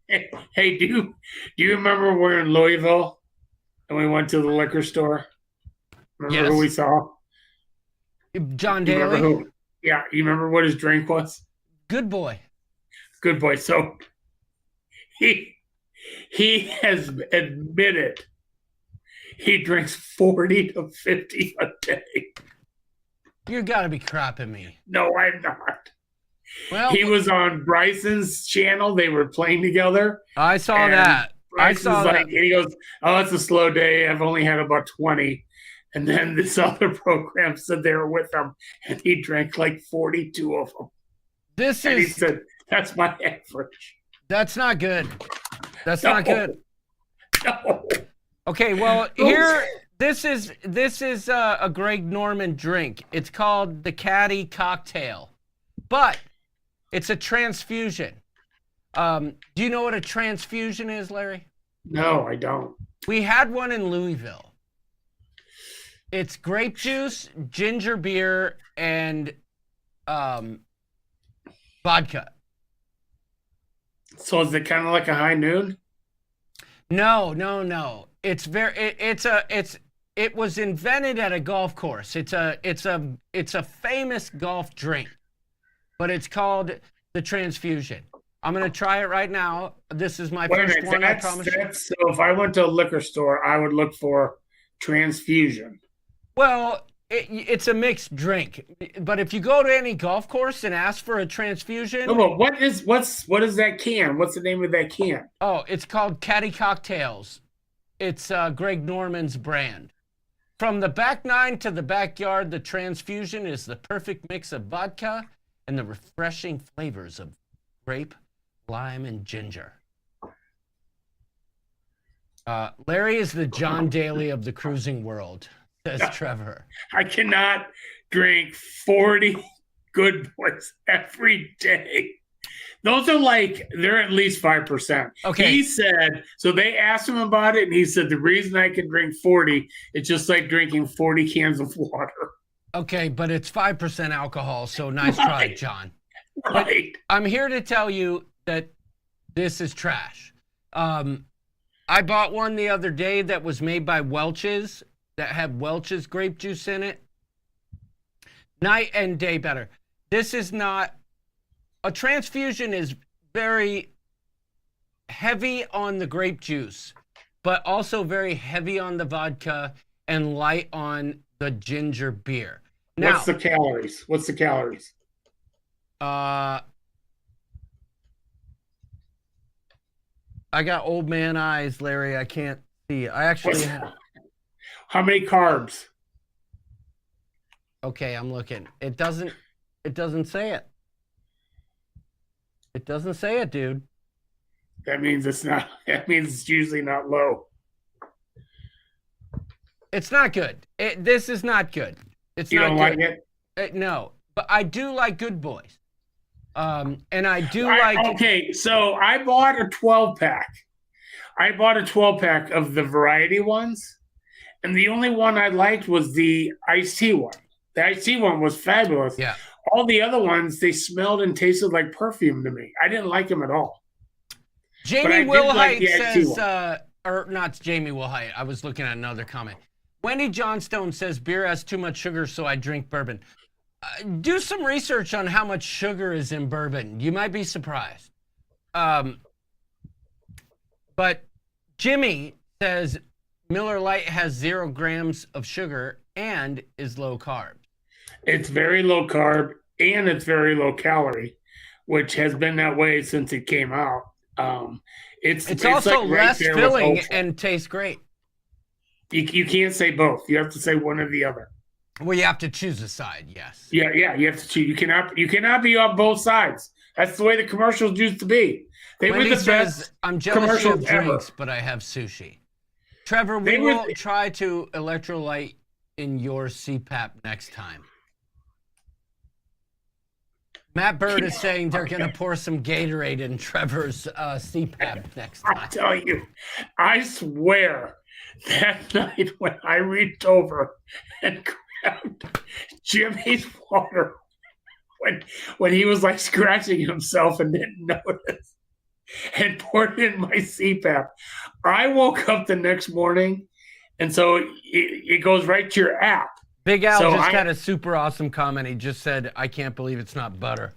Hey, do you remember we're in Louisville and we went to the liquor store? Remember who we saw? John Daly. Yeah, you remember what his drink was? Good boy. Good boy. So he has admitted he drinks 40 to 50 a day. You gotta be crapping me. No, I'm not. Well, he was on Bryson's channel. They were playing together. I saw that. Bryson's and he goes, "Oh, it's a slow day. I've only had about 20." And then this other program said they were with him, and he drank like 42 of them. He said, "That's my average." That's not good. That's not good. No. Okay, well, here this is a Greg Norman drink. It's called the Caddy Cocktail, but it's a transfusion. Do you know what a transfusion is, Larry? No, I don't. We had one in Louisville. It's grape juice, ginger beer, and vodka. So is it kind of like a high noon? No. It's it was invented at a golf course. It's a famous golf drink, but it's called the transfusion. I'm gonna try it right now. This is my first one. I promise you. So if I went to a liquor store, I would look for transfusion. Well, it's a mixed drink, but if you go to any golf course and ask for a transfusion, no, but what is that can? What's the name of that can? Oh, it's called Caddy Cocktails. It's Greg Norman's brand. From the back nine to the backyard, the transfusion is the perfect mix of vodka and the refreshing flavors of grape, lime, and ginger. Larry is the John Daly of the cruising world, says Trevor. I cannot drink 40 good boys every day. Those are they're at least 5%. Okay. He said, so they asked him about it, and he said, the reason I can drink 40, it's just like drinking 40 cans of water. Okay, but it's 5% alcohol, so nice try, John. Right. But I'm here to tell you that this is trash. I bought one the other day that was made by Welch's, that had Welch's grape juice in it. Night and day better. This is not... A transfusion is very heavy on the grape juice, but also very heavy on the vodka and light on the ginger beer. Now, What's the calories? I got old man eyes, Larry. I can't see. I actually have... How many carbs? Okay, I'm looking. It doesn't say it. It doesn't say it, dude. That means it's usually not low. It's not good. This is not good. You don't like it? No, but I do like Good Boys. And I do like... Okay, so I bought a 12-pack. I bought a 12-pack of the variety ones, and the only one I liked was the iced tea one. The iced tea one was fabulous. Yeah. All the other ones, they smelled and tasted like perfume to me. I didn't like them at all. Jamie Wilhite says, or not Jamie Wilhite, I was looking at another comment. Wendy Johnstone says, beer has too much sugar, so I drink bourbon. Do some research on how much sugar is in bourbon. You might be surprised. But Jimmy says, Miller Lite has 0 grams of sugar and is low carb. It's very low carb and it's very low calorie, which has been that way since it came out. It's also like less filling and tastes great. You can't say both. You have to say one or the other. Well, you have to choose a side, yes. Yeah, you have to choose. You cannot be on both sides. That's the way the commercials used to be. They Wendy were the best I'm jealous you have commercials drinks, ever. but I have sushi. Trevor, we will try to electrolyte in your CPAP next time. Matt Bird is saying they're going to pour some Gatorade in Trevor's CPAP next I time. tell you, I swear that night when I reached over and grabbed Jimmy's water when he was like scratching himself and didn't notice and poured in my CPAP, I woke up the next morning, and so it goes right to your app. Big Al just had a super awesome comment. He just said, I can't believe it's not butter.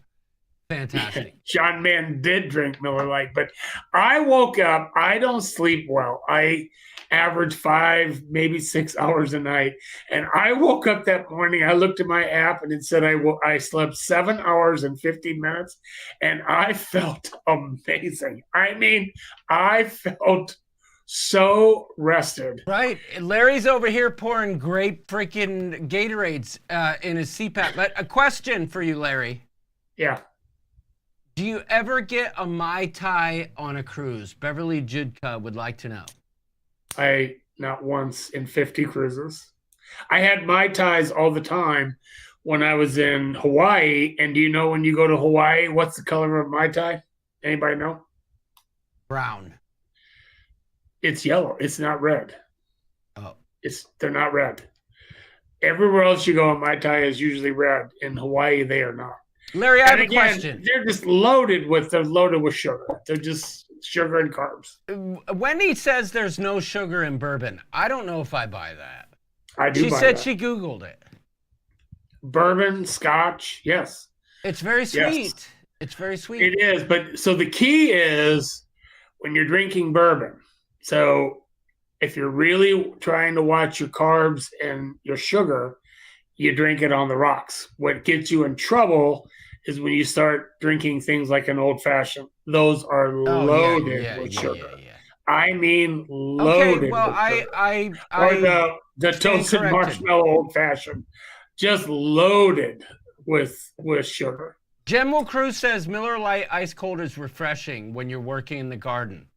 Fantastic. John Mann did drink Miller Lite, but I woke up. I don't sleep well. I average 5, maybe 6 hours a night. And I woke up that morning. I looked at my app and it said I slept 7 hours and 50 minutes. And I felt amazing. I mean, I felt so rested. Right. Larry's over here pouring great freaking Gatorades in his CPAP. But a question for you, Larry. Yeah. Do you ever get a Mai Tai on a cruise? Beverly Judka would like to know. Not once in 50 cruises. I had Mai Tais all the time when I was in Hawaii. And do you know when you go to Hawaii, what's the color of Mai Tai? Anybody know? Brown. It's yellow. It's not red. Oh. They're not red. Everywhere else you go, Mai Tai is usually red. In Hawaii, they are not. Larry, I have a question. They're just loaded with sugar. They're just sugar and carbs. Wendy says there's no sugar in bourbon. I don't know if I buy that. I do. She said she Googled it. Bourbon, Scotch, yes. It's very sweet. Yes. It's very sweet. It is, but so the key is when you're drinking bourbon. So if you're really trying to watch your carbs and your sugar, you drink it on the rocks. What gets you in trouble is when you start drinking things like an old fashioned. Those are loaded with sugar. I mean, loaded. Okay, well, or the toasted marshmallow old fashioned, just loaded with sugar. General Cruz says Miller Lite ice cold is refreshing when you're working in the garden.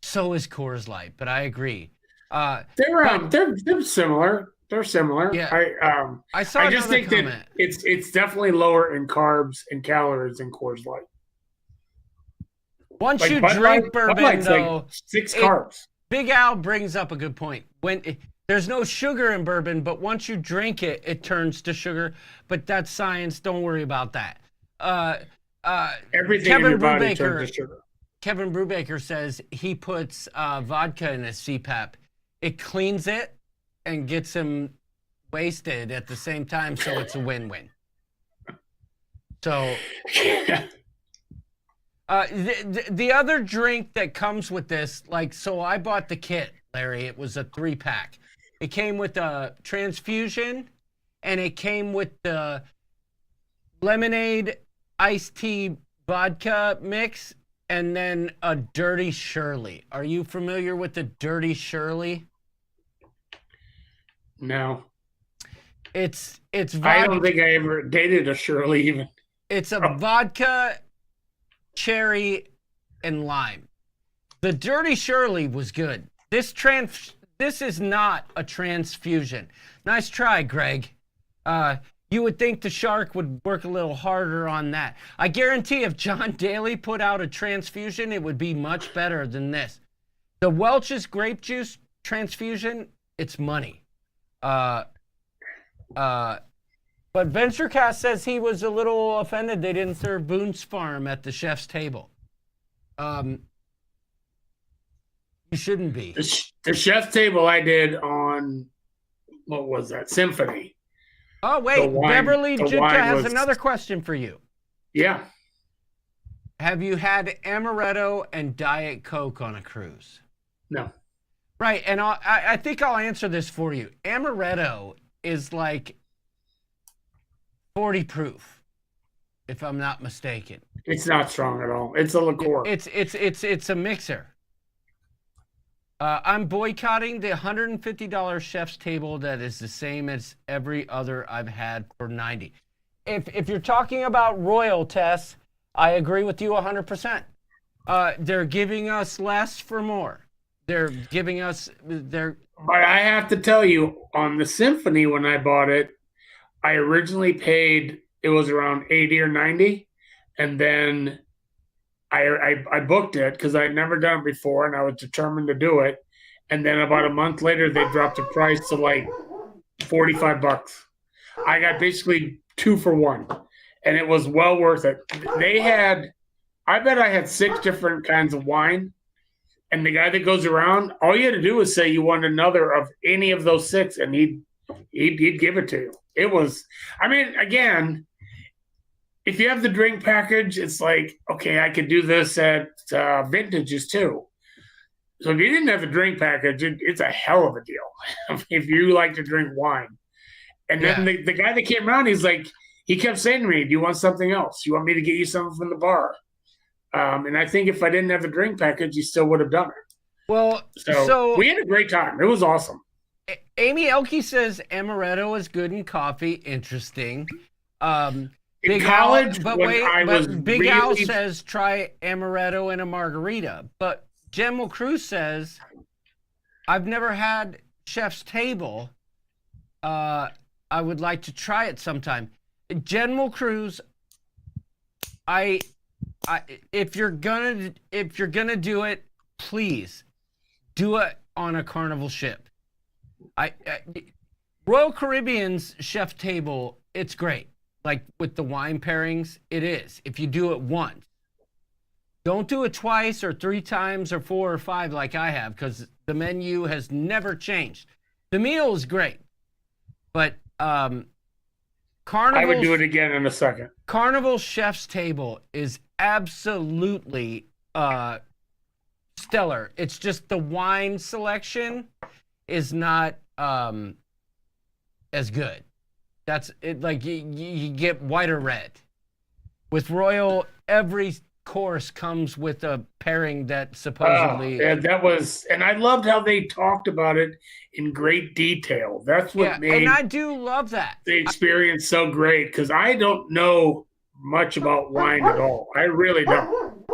So is Coors Light, but I agree. They're similar. They're similar. Yeah. I just think comment. That it's definitely lower in carbs and calories than Coors Light. Once you drink bourbon, though, like 6 carbs. Big Al brings up a good point. There's no sugar in bourbon, but once you drink it, it turns to sugar. But that's science. Don't worry about that. Everything in your body turns to sugar. Kevin Brubaker says he puts vodka in his CPAP. It cleans it and gets him wasted at the same time, so it's a win-win. So the other drink that comes with this, so I bought the kit, Larry. It was a 3-pack. It came with a transfusion, and it came with the lemonade iced tea vodka mix, and then a Dirty Shirley. Are you familiar with the Dirty Shirley? No. It's vodka. I don't think I ever dated a Shirley even. It's a vodka, cherry, and lime. The Dirty Shirley was good. This is not a transfusion. Nice try, Greg. You would think the shark would work a little harder on that. I guarantee if John Daly put out a transfusion, it would be much better than this. The Welch's grape juice transfusion, it's money. But VentureCast says he was a little offended they didn't serve Boone's Farm at the chef's table. You shouldn't be. The chef's table I did on, what was that, Symphony. Oh, wait. Beverly Judka has another question for you. Yeah. Have you had amaretto and Diet Coke on a cruise? No. Right, and I think I'll answer this for you. Amaretto is like 40 proof, if I'm not mistaken. It's not strong at all. It's a liqueur. It's a mixer. I'm boycotting the $150 chef's table that is the same as every other I've had for $90. If you're talking about Royal Tess, I agree with you 100%. They're giving us less for more. They're giving us But I have to tell you, on the Symphony when I bought it, I originally paid, it was around 80 or 90. and then I booked it because I'd never done it before, and I was determined to do it. And then about a month later, they dropped the price to like $45. I got basically 2 for 1, and it was well worth it. I bet I had 6 different kinds of wine, and the guy that goes around, all you had to do was say you want another of any of those 6, and he'd give it to you. It was, I mean, again, if you have the drink package, it's like, okay, I could do this at Vintages too. So if you didn't have the drink package, it's a hell of a deal if you like to drink wine. And then the guy that came around, he kept saying to me, do you want something else? You want me to get you something from the bar? And I think if I didn't have the drink package, he still would have done it. Well, so we had a great time. It was awesome. Amy Elke says amaretto is good in coffee. Interesting. In college, Big Al says try amaretto in a margarita. But General Cruz says, I've never had Chef's Table. I would like to try it sometime. General Cruz, if you're gonna do it, please do it on a Carnival ship. Royal Caribbean's Chef Table, it's great. Like with the wine pairings, it is. If you do it once, don't do it twice or 3 times or 4 or 5 like I have, because the menu has never changed. The meal is great, but Carnival. I would do it again in a second. Carnival Chef's Table is absolutely stellar. It's just the wine selection is not as good. That's it. Like you get white or red. With Royal, every course comes with a pairing that supposedly. And I loved how they talked about it in great detail. That's what made. And I do love that. The experience so great, because I don't know much about wine at all. I really don't.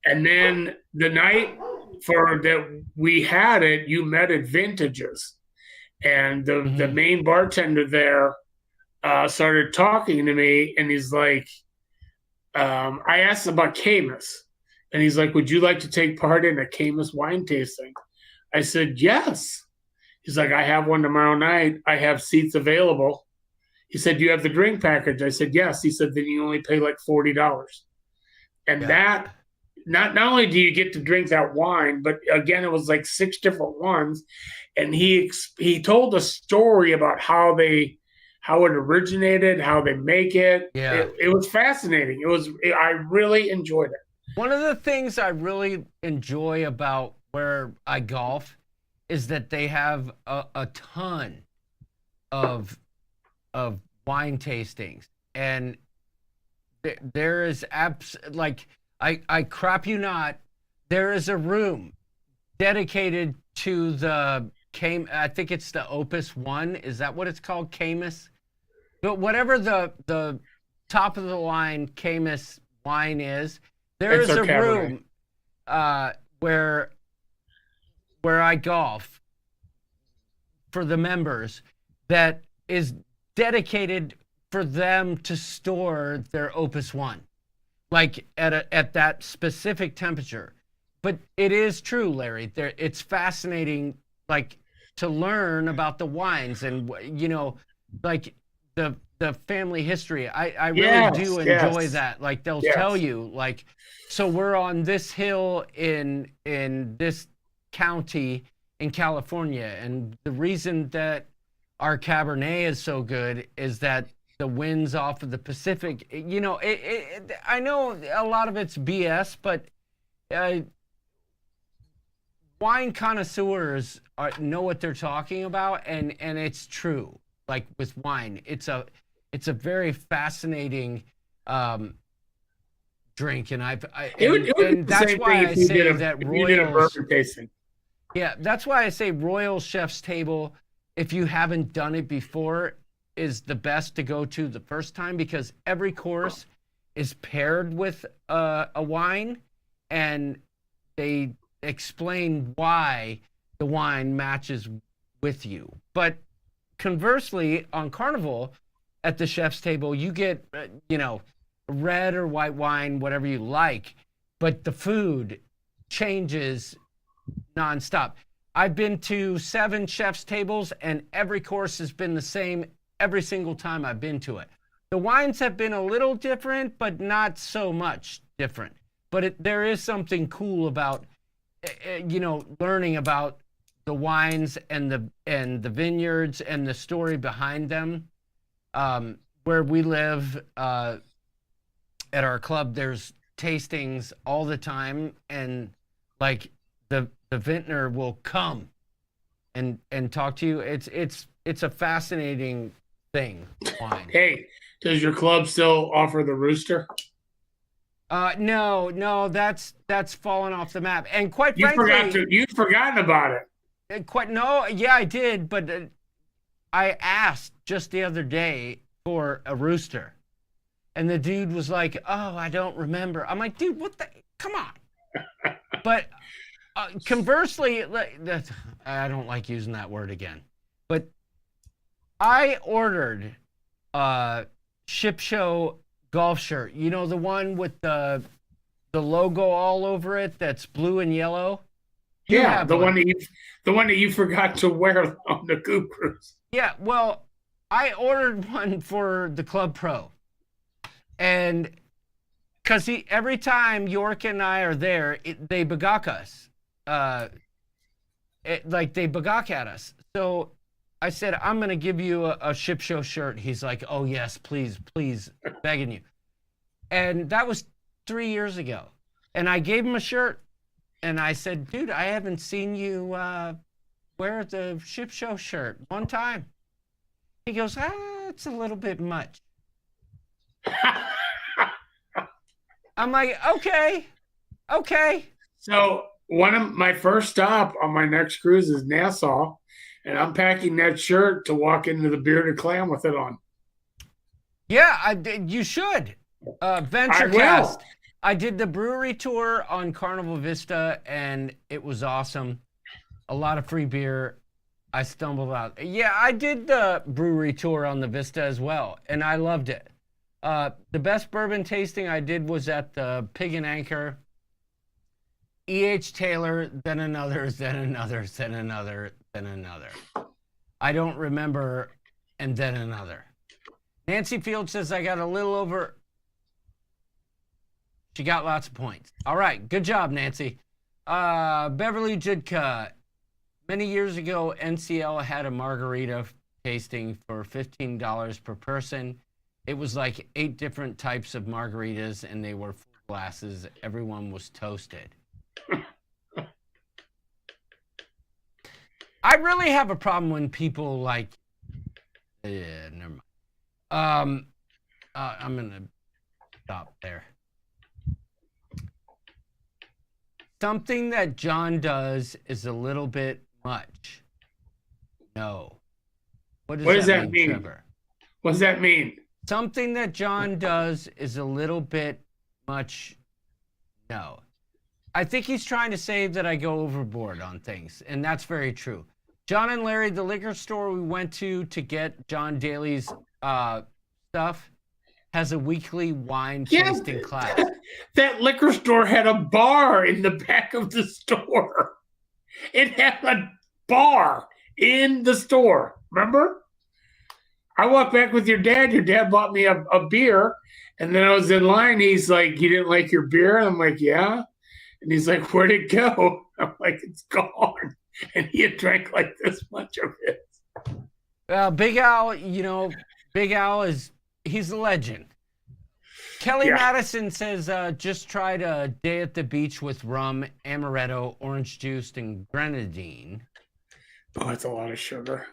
And then the night that we had it, you met at Vintages, and the main bartender there started talking to me, and he's like, I asked about Camus, and he's like, would you like to take part in a Camus wine tasting? I said, yes. He's like, I have one tomorrow night. I have seats available. He said, do you have the drink package? I said, yes. He said, then you only pay like $40. And that, not only do you get to drink that wine, but again, it was like 6 different ones. And he told a story about how it originated, how they make it. Yeah. It was fascinating. I really enjoyed it. One of the things I really enjoy about where I golf is that they have a ton of wine tastings, and there is I crap you not, there is a room dedicated to the I think it's the Opus 1. Is that what it's called? Camus? But whatever the top of the line Camus wine is, there is a room where I golf for the members that is dedicated for them to store their Opus 1, like at that specific temperature. But it is true, Larry. It's fascinating, like, to learn about the wines and, you know, like the family history. I really do enjoy that. Like, they'll tell you, like, so we're on this hill in this county in California, and the reason that our Cabernet is so good is that the winds off of the Pacific. You know, I know a lot of it's BS, but wine connoisseurs know what they're talking about, and it's true. Like with wine, it's a very fascinating drink, and that's why I say that Royal's. Yeah, that's why I say Royal Chef's Table, if you haven't done it before, is the best to go to the first time, because every course is paired with a wine, and they explain why the wine matches with you. But conversely, on Carnival, at the Chef's Table, you get, red or white wine, whatever you like, but the food changes nonstop. I've been to 7 chefs' tables, and every course has been the same every single time I've been to it. The wines have been a little different, but not so much different. But there is something cool about, learning about the wines and the vineyards and the story behind them. Where we live at our club, there's tastings all the time, and like the vintner will come and talk to you. It's a fascinating thing. Wine. Hey, does your club still offer the rooster? No, that's fallen off the map. And quite frankly, you've forgotten about it. I did, but I asked just the other day for a rooster, and the dude was like, "Oh, I don't remember." I'm like, "Dude, what the? Come on!" But conversely, I don't like using that word again, but I ordered a Ship Show golf shirt. You know, the one with the logo all over it that's blue and yellow? Yeah, the one that you forgot to wear on the Goop Cruise. Yeah, well, I ordered one for the Club Pro. And because every time York and I are there, they bagak us. They bagak at us. So I said, I'm going to give you a Ship Show shirt. He's like, oh, yes, please, begging you. And that was 3 years ago. And I gave him a shirt. And I said, dude, I haven't seen you wear the Ship Show shirt one time. He goes, it's a little bit much. I'm like, okay. So one of my first stop on my next cruise is Nassau, and I'm packing that shirt to walk into the Bearded Clam with it on. Yeah, you should. VentureCast. I did the brewery tour on Carnival Vista, and it was awesome. A lot of free beer. I stumbled out. Yeah, I did the brewery tour on the Vista as well, and I loved it. The best bourbon tasting I did was at the Pig and Anchor. E.H. Taylor, then another, then another, then another, then another. I don't remember, and then another. Nancy Field says I got a little over. She got lots of points. All right, good job, Nancy. Beverly Judka. Many years ago, NCL had a margarita tasting for $15 per person. It was like 8 different types of margaritas, and they were full glasses. Everyone was toasted. I really have a problem when people like. Never mind. I'm gonna stop there. Something that John does is a little bit much. No. What does that mean, Trevor? What does that mean? Something that John does is a little bit much. No. I think he's trying to say that I go overboard on things, and that's very true. John and Larry, the liquor store we went to get John Daly's stuff, has a weekly wine tasting class. That liquor store had a bar in the back of the store. It had a bar in the store. Remember? I walked back with your dad. Your dad bought me a beer. And then I was in line. He's like, you didn't like your beer? And I'm like, yeah. And he's like, where'd it go? I'm like, it's gone. And he had drank like this much of it. Big Al, Big Al he's a legend. Kelly Madison says, just tried a day at the beach with rum, amaretto, orange juice, and grenadine. Oh, that's a lot of sugar.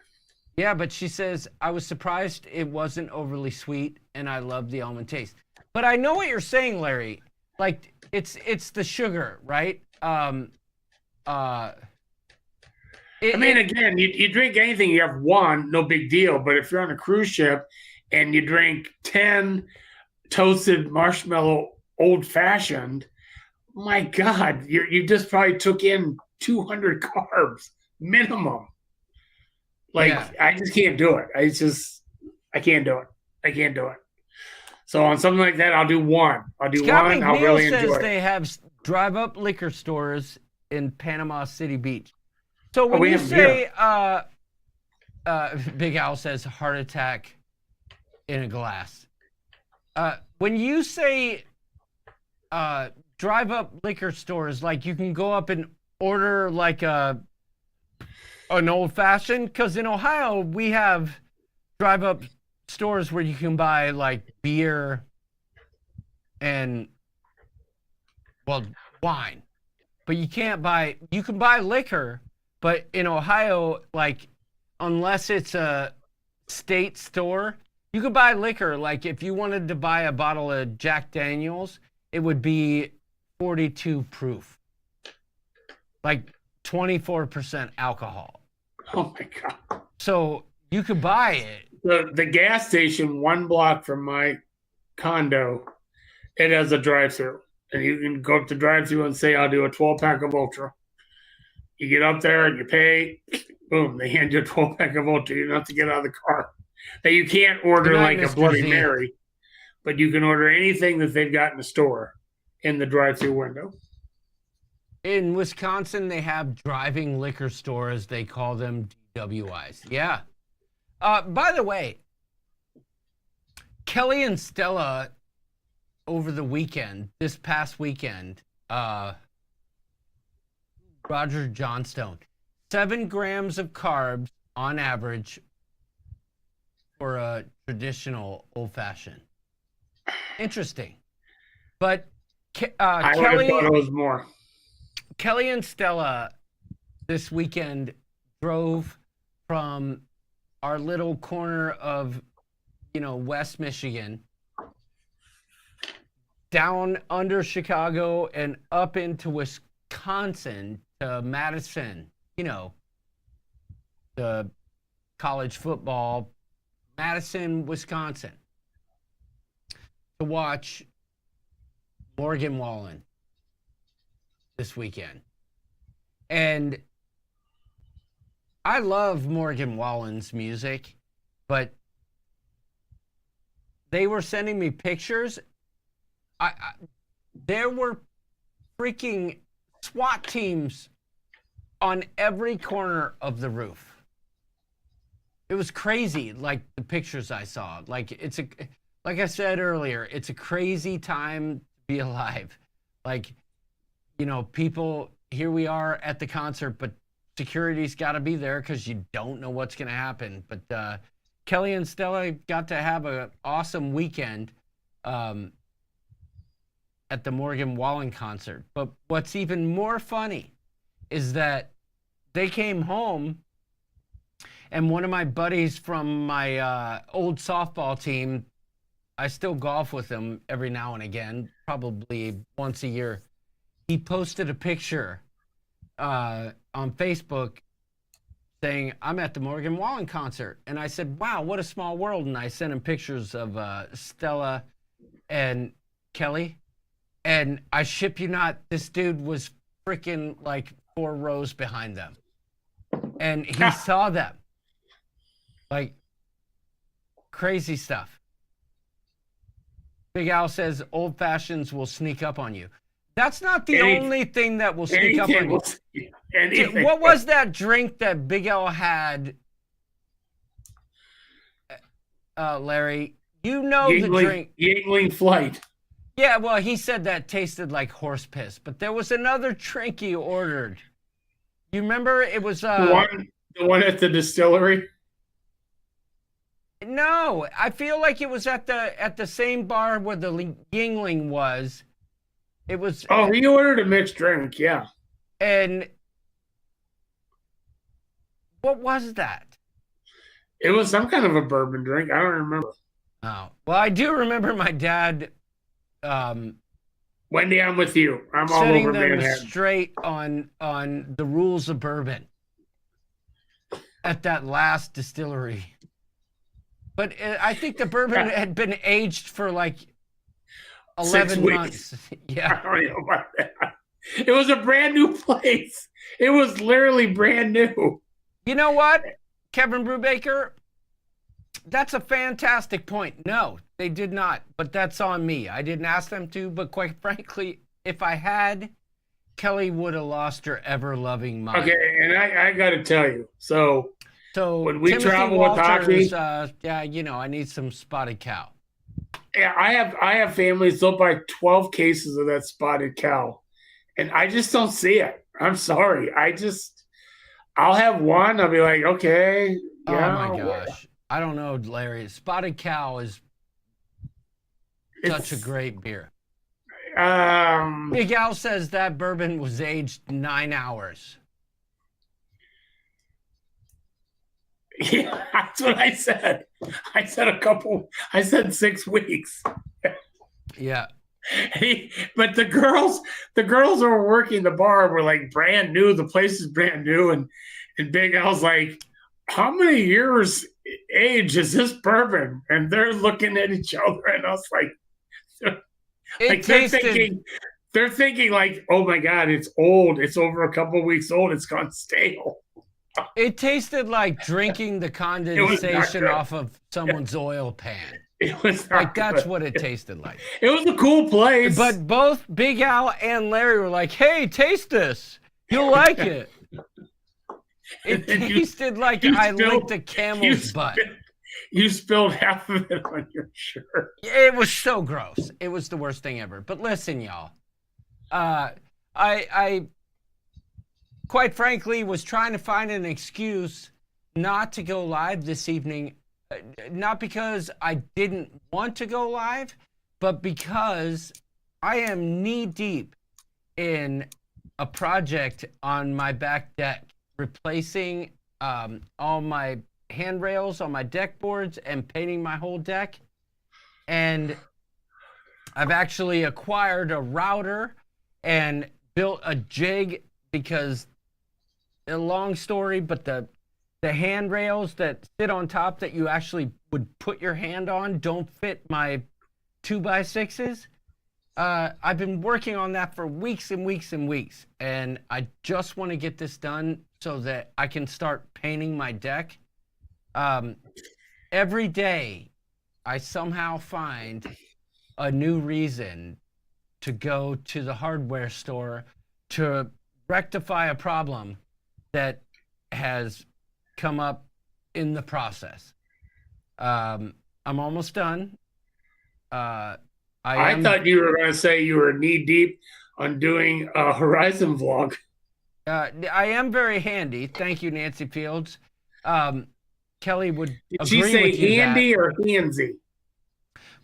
Yeah, but she says, I was surprised it wasn't overly sweet, and I love the almond taste. But I know what you're saying, Larry. Like, it's the sugar, right? Again, you drink anything, you have one, no big deal. But if you're on a cruise ship and you drink 10 toasted marshmallow old-fashioned, my God, you just probably took in 200 carbs minimum. I just can't do it. I can't do it. So on something like that, I'll do one. I'll do Scott one. I'll McNeil really says enjoy it. they have drive-up liquor stores in Panama City Beach. So when we you have say, Big Al says heart attack in a glass. When you say drive-up liquor stores, like you can go up and order like an old-fashioned, because in Ohio we have drive-up stores where you can buy like beer and wine, but you can buy liquor, but in Ohio, like unless it's a state store, you could buy liquor. Like if you wanted to buy a bottle of Jack Daniels, it would be 42 proof, like 24% alcohol. Oh my God. So you could buy it. The gas station 1 block from my condo, it has a drive-through. And you can go up to drive-through and say, I'll do a 12-pack of Ultra. You get up there and you pay, boom, they hand you a 12-pack of Ultra. You don't have to get out of the car. Now, you can't order like a Bloody Mary, but you can order anything that they've got in the store in the drive-through window. In Wisconsin, they have driving liquor stores. They call them DWIs. Yeah. By the way, Kelly and Stella over the weekend, this past weekend, Roger Johnstone, 7 grams of carbs on average for a traditional old-fashioned. Interesting. But I would have thought it was more. Kelly and Stella this weekend drove from our little corner of, West Michigan down under Chicago and up into Wisconsin to Madison, the college football, Madison, Wisconsin, to watch Morgan Wallen this weekend. And I love Morgan Wallen's music, but they were sending me pictures. There were freaking SWAT teams on every corner of the roof. It was crazy, like the pictures I saw. Like I said earlier, it's a crazy time to be alive. Like, people, here we are at the concert, but security's got to be there because you don't know what's going to happen. But Kelly and Stella got to have an awesome weekend at the Morgan Wallen concert. But what's even more funny is that they came home, and one of my buddies from my old softball team, I still golf with him every now and again, probably once a year. He posted a picture on Facebook saying, I'm at the Morgan Wallen concert. And I said, wow, what a small world. And I sent him pictures of Stella and Kelly. And I ship you not, this dude was freaking like 4 rows behind them. And he saw them. Like, crazy stuff. Big Al says old fashions will sneak up on you. That's not the only thing that will sneak up on you. What was that drink that Big L had, Larry? You know the drink. Yingling Flight. Yeah, well, he said that tasted like horse piss, but there was another drink he ordered. You remember? It was the one at the distillery. No, I feel like it was at the same bar where the Yingling was. It was. Oh, he ordered a mixed drink, yeah. And what was that? It was some kind of a bourbon drink. I don't remember. Oh, well, I do remember my dad. Wendy, I'm with you. I'm all over Manhattan. Manhattan. Straight on the rules of bourbon at that last distillery. But I think the bourbon had been aged for like 11 months. Yeah. I don't know about that. It was a brand new place. It was literally brand new. You know what, Kevin Brubaker? that's a fantastic point. No, they did not, but that's on me. I didn't ask them to, but quite frankly, if I had, Kelly would have lost her ever-loving mind. Okay, and I got to tell you, so when we Timothy travel Walters, with hockey, I need some spotted cow. yeah, I have families. They'll buy 12 cases of that spotted cow, and I just don't see it. I'm sorry. I'll have one. I'll be like, okay. Yeah, oh my gosh. I don't know, Larry. Spotted Cow is such a great beer. Big Al says that bourbon was aged 9 hours. Yeah, that's what I said. I said 6 weeks. Yeah. But the girls who were working the bar were like brand new. The place is brand new, and Big Al's like, how many years age is this bourbon? And they're looking at each other, and I was like, they're thinking like, oh my God, it's old. It's over a couple of weeks old. It's gone stale. It tasted like drinking the condensation off of someone's oil pan. It was like that's what it tasted like. It was a cool place. But both Big Al and Larry were like, hey, taste this. You'll like it. It tasted like I licked a camel's butt. You spilled half of it on your shirt. It was so gross. It was the worst thing ever. But listen, y'all. I quite frankly was trying to find an excuse not to go live this evening. Not because I didn't want to go live, but because I am knee deep in a project on my back deck, replacing all my handrails on my deck boards and painting my whole deck. And I've actually acquired a router and built a jig because, a long story, but the handrails that sit on top that you actually would put your hand on don't fit my 2x6s. I've been working on that for weeks and weeks and weeks, and I just want to get this done so that I can start painting my deck. Every day, I somehow find a new reason to go to the hardware store to rectify a problem that has come up in the process. I'm almost done. I thought you were going to say you were knee deep on doing a Horizon vlog. I am very handy. Thank you, Nancy Fields. Kelly would Did she agree say with you handy that. or handsy?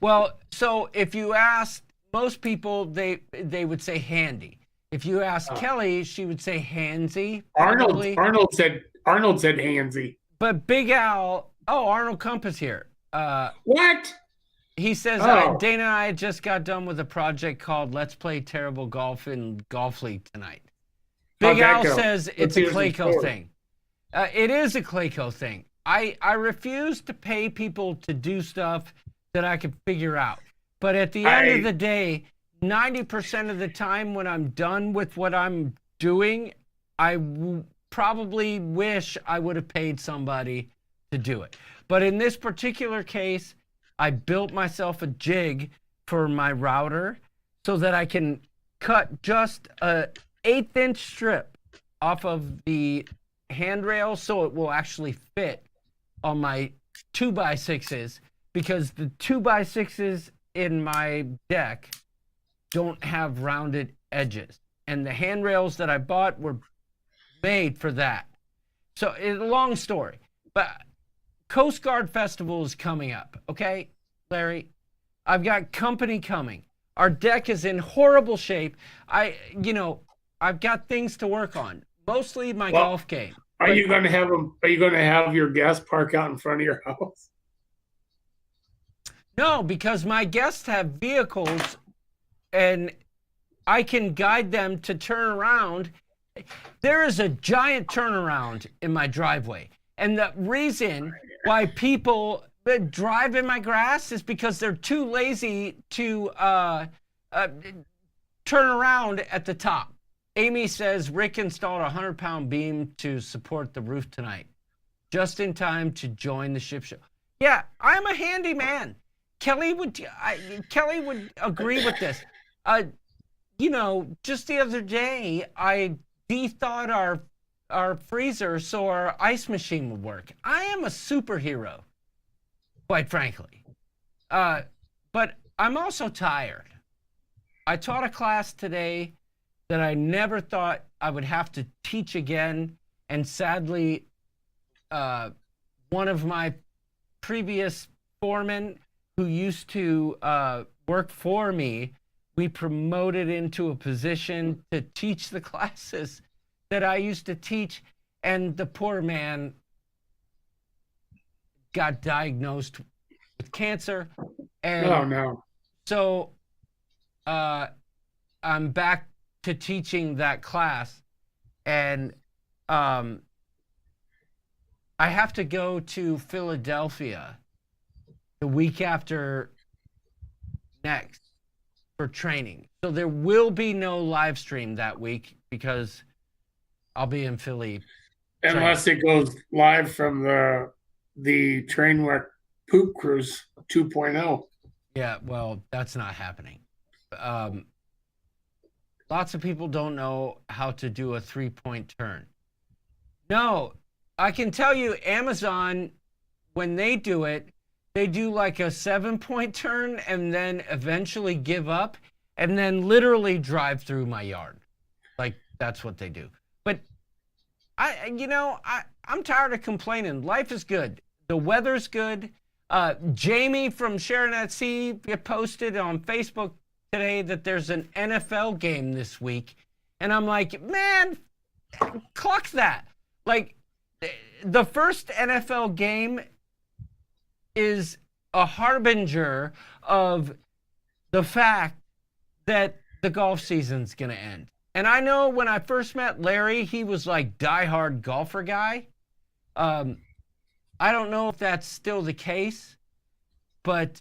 Well, so if you ask most people, they would say handy. If you ask Kelly, she would say handsy. Probably. Arnold said handsy. But Big Al, Arnold Kump is here. What? He says, Dana and I just got done with a project called Let's Play Terrible Golf in Golf League tonight. Big Al says it's a Clayco thing. It is a Clayco thing. I refuse to pay people to do stuff that I can figure out. But at the end of the day, 90% of the time when I'm done with what I'm doing, I probably wish I would have paid somebody to do it. But in this particular case, I built myself a jig for my router so that I can cut just a 1/8 inch strip off of the handrail so it will actually fit on my 2x6s, because the 2x6s in my deck don't have rounded edges, and the handrails that I bought were made for that. So it's a long story, but Coast Guard Festival is coming up. Okay, Larry, I've got company coming. Our deck is in horrible shape. I've got things to work on, mostly my golf game. Are you going to have them? Are you going to have your guests park out in front of your house? No, because my guests have vehicles and I can guide them to turn around. There is a giant turnaround in my driveway. And the reason why people drive in my grass is because they're too lazy to turn around at the top. Amy says Rick installed a 100-pound beam to support the roof tonight, just in time to join the ship show. Yeah, I'm a handyman. Kelly would agree with this. Just the other day, I de-thawed our freezer so our ice machine would work. I am a superhero, quite frankly. But I'm also tired. I taught a class today that I never thought I would have to teach again, and sadly, one of my previous foremen who used to work for me, we promoted into a position to teach the classes that I used to teach, and the poor man got diagnosed with cancer. And oh no. So I'm back to teaching that class, and I have to go to Philadelphia the week after next for training. So there will be no live stream that week because I'll be in Philly. Unless it goes live from the train wreck poop cruise 2.0. Yeah, well, that's not happening. Lots of people don't know how to do a 3-point turn. No, I can tell you, Amazon, when they do it, they do like a 7-point turn and then eventually give up and then literally drive through my yard. Like, that's what they do. But I'm tired of complaining. Life is good. The weather's good. Jamie from Sharon at Sea posted on Facebook today that there's an NFL game this week. And I'm like, man, cluck that. Like, the first NFL game is a harbinger of the fact that the golf season's going to end. And I know when I first met Larry, he was like diehard golfer guy. I don't know if that's still the case, but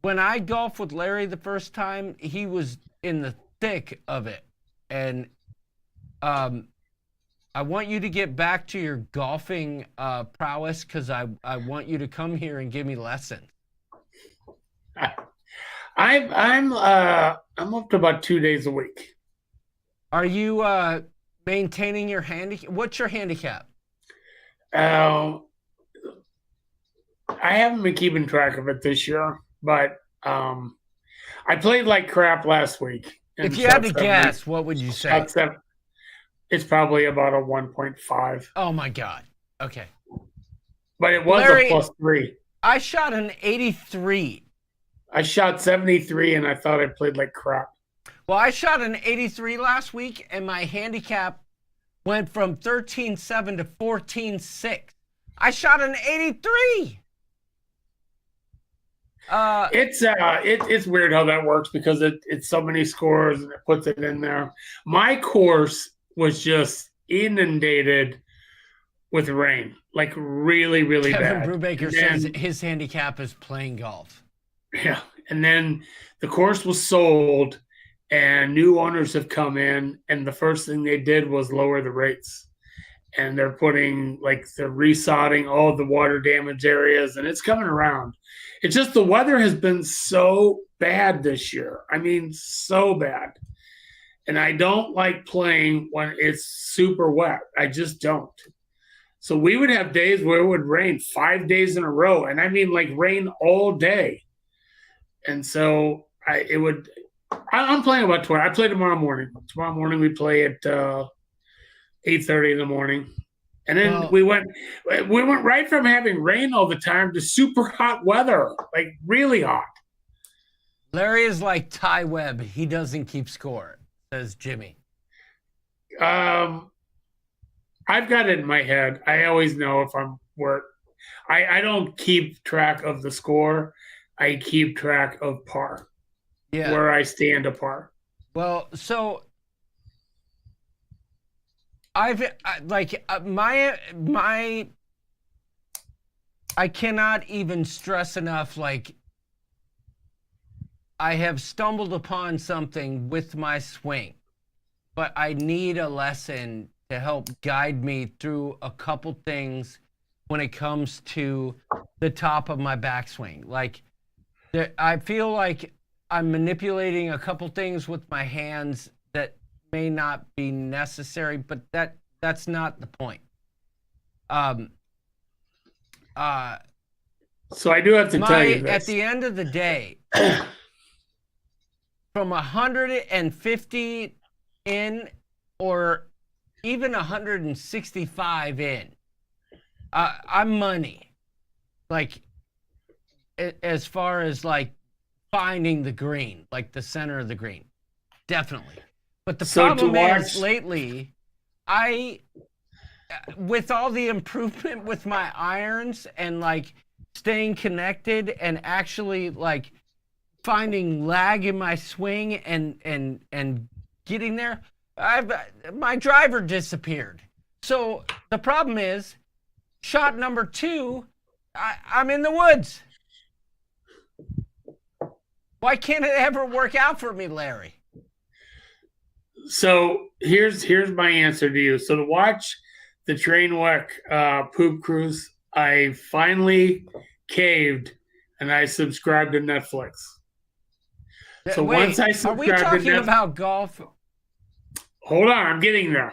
when I golfed with Larry the first time, he was in the thick of it. And I want you to get back to your golfing prowess because I want you to come here and give me lessons. I'm up to about 2 days a week. Are you maintaining your handicap? What's your handicap? I haven't been keeping track of it this year, but I played like crap last week. If you had to guess, what would you say? It's probably about a 1.5. Oh my God. Okay. But it was Larry, a +3. I shot an 83. I shot 73 and I thought I played like crap. Well, I shot an 83 last week and my handicap went from 13.7 to 14.6. I shot an 83. It's weird how that works because it's so many scores and it puts it in there. My course was just inundated with rain, like really, really bad. Kevin Brubaker says his handicap is playing golf. Yeah, and then the course was sold, and new owners have come in, and the first thing they did was lower the rates. And they're they're resodding all the water damage areas, and it's coming around. It's just the weather has been so bad this year. I mean, so bad. And I don't like playing when it's super wet. I just don't. So we would have days where it would rain 5 days in a row. And I mean like rain all day. And so I'm playing about 20. I play tomorrow morning. Tomorrow morning we play at 8:30 in the morning. And then we went right from having rain all the time to super hot weather, like really hot. Larry is like Ty Webb. He doesn't keep score, says Jimmy. I've got it in my head. I always know if I'm where. I don't keep track of the score. I keep track of par. Yeah. Where I stand a par. Well, so I cannot even stress enough, like, I have stumbled upon something with my swing, but I need a lesson to help guide me through a couple things when it comes to the top of my backswing. Like, I feel like I'm manipulating a couple things with my hands that may not be necessary, but that's not the point. So I do have to tell you this. At the end of the day, from 150 in or even 165 in, I'm money. Like, as far as like finding the green, like the center of the green, definitely. But the problem is lately, with all the improvement with my irons and like staying connected and actually like finding lag in my swing and getting there, my driver disappeared. So the problem is, shot number 2, I'm in the woods. Why can't it ever work out for me, Larry? So here's my answer to you. So to watch the Trainwreck poop cruise, I finally caved and I subscribed to Netflix. So once I subscribed to Netflix, are we talking about golf? Hold on, I'm getting there.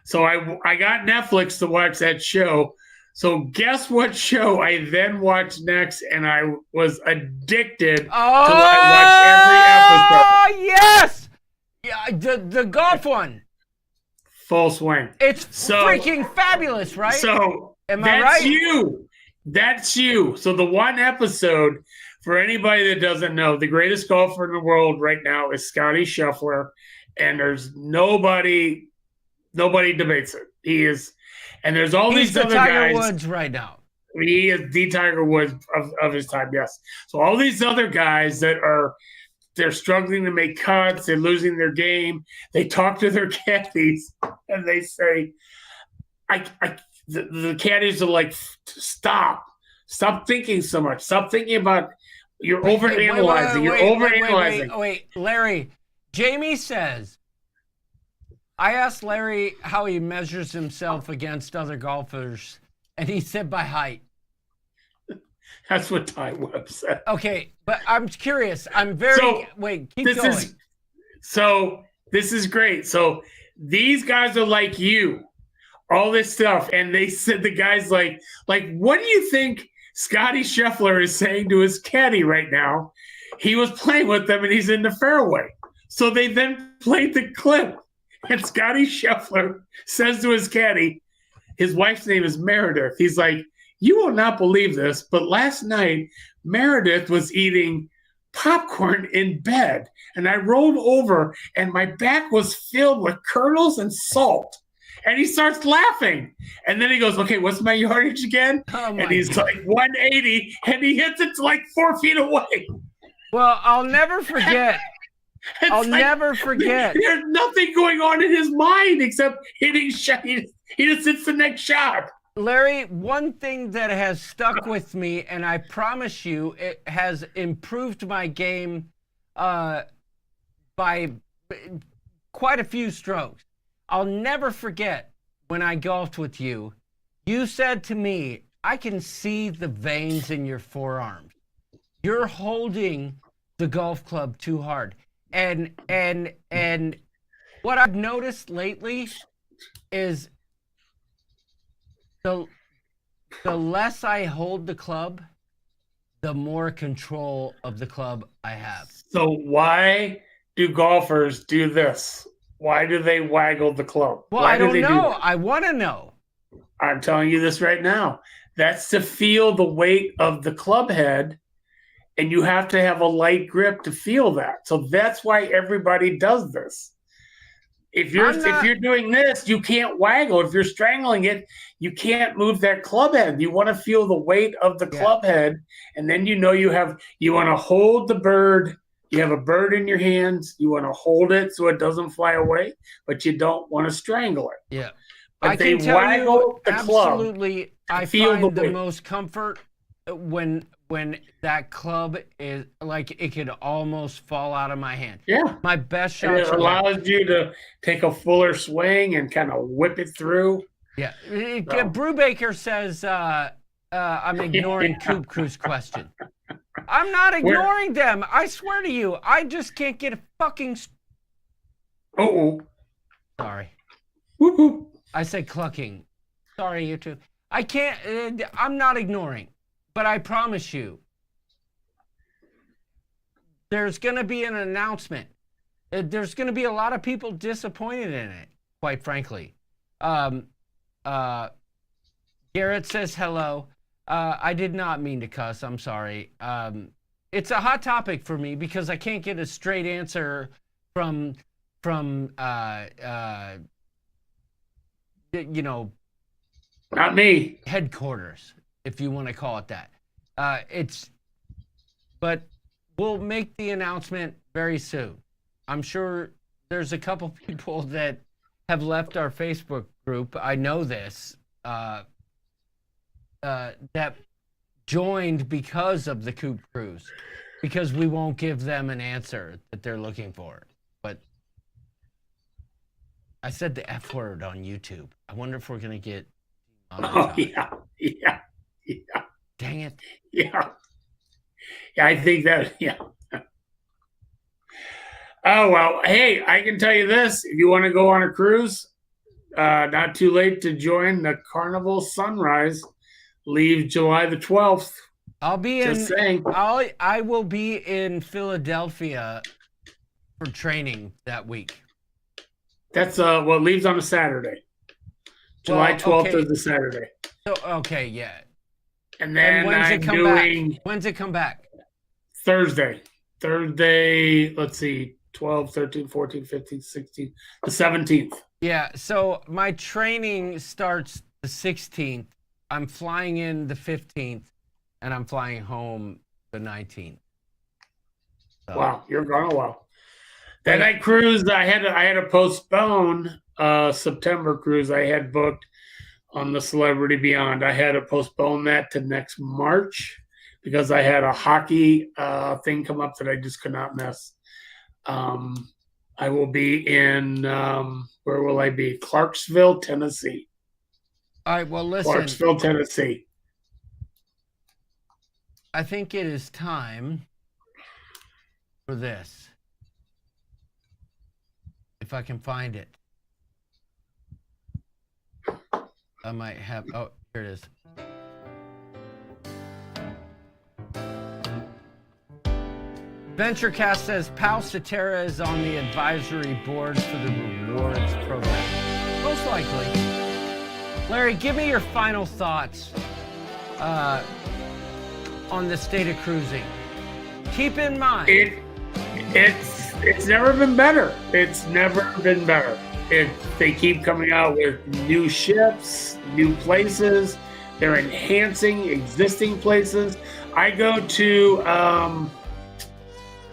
So I got Netflix to watch that show. So guess what show I then watched next, and I was addicted to watch every episode. Oh yes, yeah, the golf one. Full swing. It's freaking fabulous, right? So am I right? That's you. So the one episode, for anybody that doesn't know, the greatest golfer in the world right now is Scotty Scheffler, and there's nobody debates it. He is, and there's all these other guys. He's the Tiger Woods right now. He is the Tiger Woods of his time, yes. So all these other guys they're struggling to make cuts, they're losing their game. They talk to their caddies and they say, the caddies are like, stop thinking so much. Stop thinking about, you're overanalyzing. You're overanalyzing. Wait, Larry, Jamie says, I asked Larry how he measures himself against other golfers, and he said by height. That's what Ty Webb said. Okay, but I'm curious. I'm very... keep going. This is great. So these guys are like you, all this stuff, and they said the guy's like, what do you think Scotty Scheffler is saying to his caddy right now? He was playing with them, and he's in the fairway. So they then played the clip. And Scotty Scheffler says to his caddy, his wife's name is Meredith. He's like, you will not believe this, but last night Meredith was eating popcorn in bed, and I rolled over, and my back was filled with kernels and salt. And he starts laughing. And then he goes, okay, what's my yardage again? And he's like 180, and he hits it to like 4 feet away. Well, I'll never forget. Never forget. There's nothing going on in his mind except hitting shot. He just hits the next shot. Larry, one thing that has stuck with me, and I promise you, it has improved my game by quite a few strokes. I'll never forget when I golfed with you. You said to me, I can see the veins in your forearms. You're holding the golf club too hard. And what I've noticed lately is the less I hold the club, the more control of the club I have. So why do golfers do this? Why do they waggle the club? Well, I don't know. I want to know. I'm telling you this right now. That's to feel the weight of the club head. And you have to have a light grip to feel that. So that's why everybody does this. If you're doing this, you can't waggle. If you're strangling it, you can't move that club head. You want to feel the weight of the club head, and then you want to hold the bird. You have a bird in your hands. You want to hold it so it doesn't fly away, but you don't want to strangle it. Yeah. But I can tell you, absolutely, I find the weight. most comfort when that club is like, it could almost fall out of my hand. Yeah. My best shots. It allows you to take a fuller swing and kind of whip it through. Yeah. Brubaker says I'm ignoring Coop Crew's question. I'm not ignoring them. I swear to you. I just can't get a fucking... Uh-oh. Sorry. Woo-hoo. I said clucking. Sorry, you two. I can't... I'm not ignoring. But I promise you, there's going to be an announcement. There's going to be a lot of people disappointed in it, quite frankly. Garrett says hello. I did not mean to cuss. I'm sorry. It's a hot topic for me because I can't get a straight answer from you know, not me, headquarters, if you want to call it that. But we'll make the announcement very soon. I'm sure there's a couple people that have left our Facebook group. I know this. That joined because of the Coop Cruise, because we won't give them an answer that they're looking for. But I said the F word on YouTube. I wonder if we're going to get... Oh, yeah. Dang it. Yeah, I think that, yeah. Oh, well, hey, I can tell you this. If you want to go on a cruise, not too late to join the Carnival Sunrise. Leave July the 12th. I'll be Just in... saying. I will be in Philadelphia for training that week. That's what leaves on a Saturday. July 12th is the Saturday. So, okay, yeah. And then when's it come back? When's it come back? Thursday, let's see, 12, 13, 14, 15, 16, the 17th. Yeah, so my training starts the 16th. I'm flying in the 15th, and I'm flying home the 19th. So. Wow, you're gone a while. That night cruise, I had to postpone September cruise I had booked on the Celebrity Beyond. I had to postpone that to next March because I had a hockey thing come up that I just could not miss. I will be in, where will I be? Clarksville, Tennessee. All right, well, listen. Clarksville, Tennessee. I think it is time for this. If I can find it. I might have... Oh, here it is. VentureCast says Pal Cetera is on the advisory board for the rewards program. Most likely. Larry, give me your final thoughts on the state of cruising. Keep in mind... It's never been better. It's never been better. They keep coming out with new ships, new places. They're enhancing existing places. I go to, I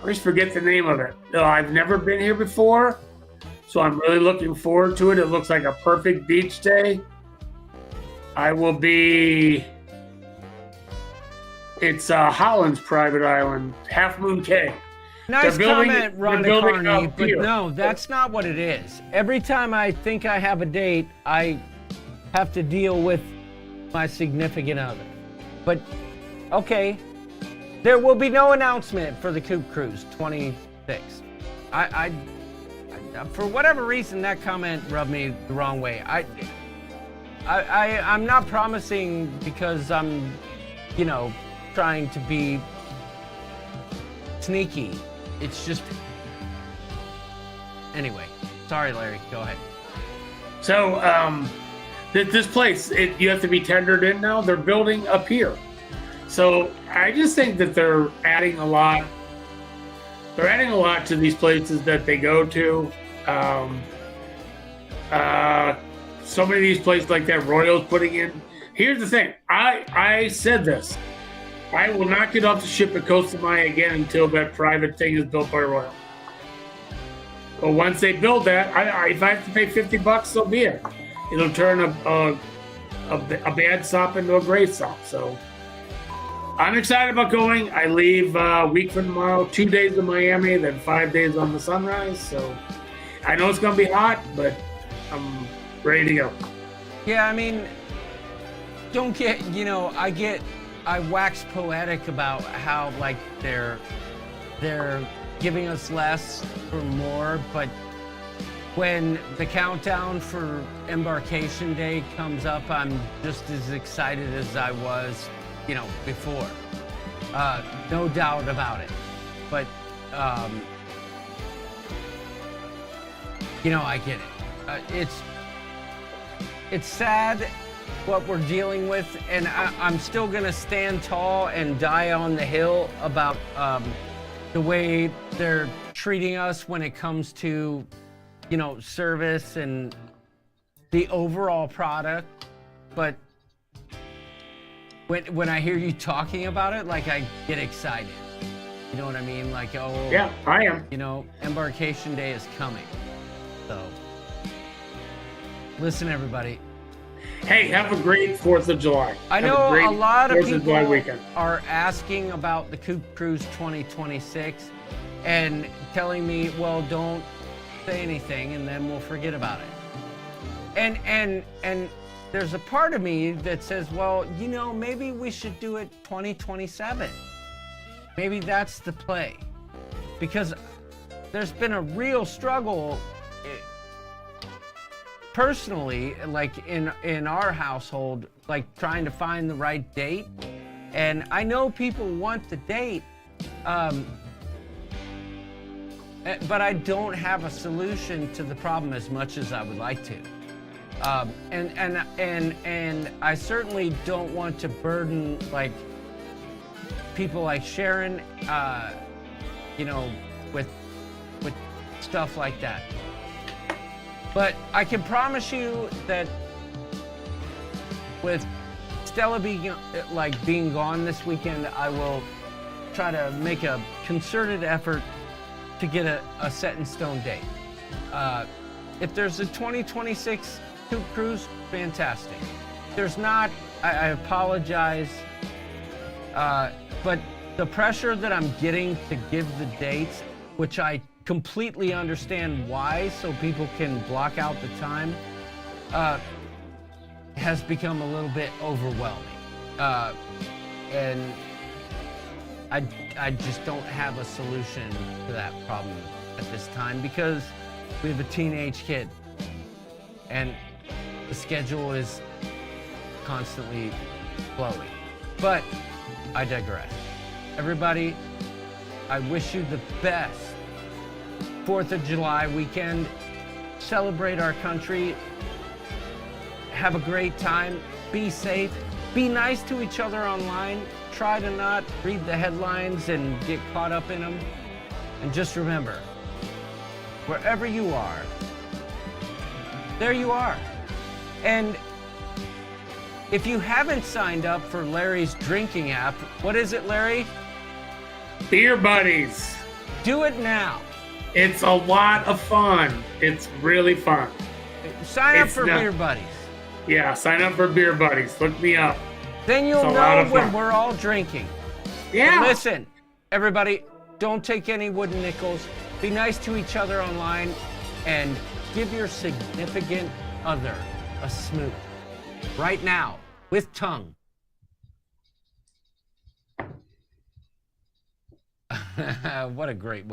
always forget the name of it. I've never been here before, so I'm really looking forward to it. It looks like a perfect beach day. I will be, it's Holland's private island, Half Moon Cay. Nice comment, Rhonda Carney, but no, that's not what it is. Every time I think I have a date, I have to deal with my significant other. But, okay, there will be no announcement for the Coop Cruise 26. I for whatever reason, that comment rubbed me the wrong way. I'm not promising because I'm, trying to be sneaky. It's just... Anyway, sorry, Larry. Go ahead. So, this place, you have to be tendered in now. They're building up here. So, I just think that they're adding a lot. They're adding a lot to these places that they go to. So many of these places like that Royal's putting in. Here's the thing. I said this. I will not get off the ship at Costa Maya again until that private thing is built by Royal. But once they build that, if I have to pay $50, so be it. It'll turn a bad stop into a great stop. So I'm excited about going. I leave a week from tomorrow, 2 days in Miami, then 5 days on the Sunrise. So I know it's going to be hot, but I'm ready to go. Yeah, I mean, don't get, I wax poetic about how like they're giving us less or more, but when the countdown for embarkation day comes up, I'm just as excited as I was, before. No doubt about it. But, I get it. It's sad what we're dealing with, and I'm still gonna stand tall and die on the hill about the way they're treating us when it comes to, service and the overall product. But when I hear you talking about it, like, I get excited. You know what I mean? Like, oh, yeah, I am. Embarkation day is coming. So, listen, everybody. Hey, have a great 4th of July. I know a lot of people weekend. are asking about the Coop Cruise 2026 and telling me, well, don't say anything and then we'll forget about it. And there's a part of me that says, well, maybe we should do it 2027. Maybe that's the play. Because there's been a real struggle personally, like in our household, like trying to find the right date. And I know people want the date, but I don't have a solution to the problem as much as I would like to. And I certainly don't want to burden like people like Sharon, with stuff like that. But I can promise you that with Stella being gone this weekend, I will try to make a concerted effort to get a set in stone date. If there's a 2026 Coop Cruise, fantastic. If there's not, I apologize. But the pressure that I'm getting to give the dates, which I completely understand why, so people can block out the time, has become a little bit overwhelming. And I just don't have a solution to that problem at this time because we have a teenage kid and the schedule is constantly flowing. But I digress. Everybody, I wish you the best 4th of July weekend. Celebrate our country. Have a great time. Be safe. Be nice to each other online. Try to not read the headlines and get caught up in them. And just remember, wherever you are, there you are. And if you haven't signed up for Larry's drinking app, what is it, Larry? Beer Buddies. Do it now. It's a lot of fun. It's really fun. Sign up for Beer Buddies. Yeah, sign up for Beer Buddies. Look me up. Then you'll know when we're all drinking. Yeah. But listen, everybody, don't take any wooden nickels. Be nice to each other online and give your significant other a smooch right now with tongue. What a great way.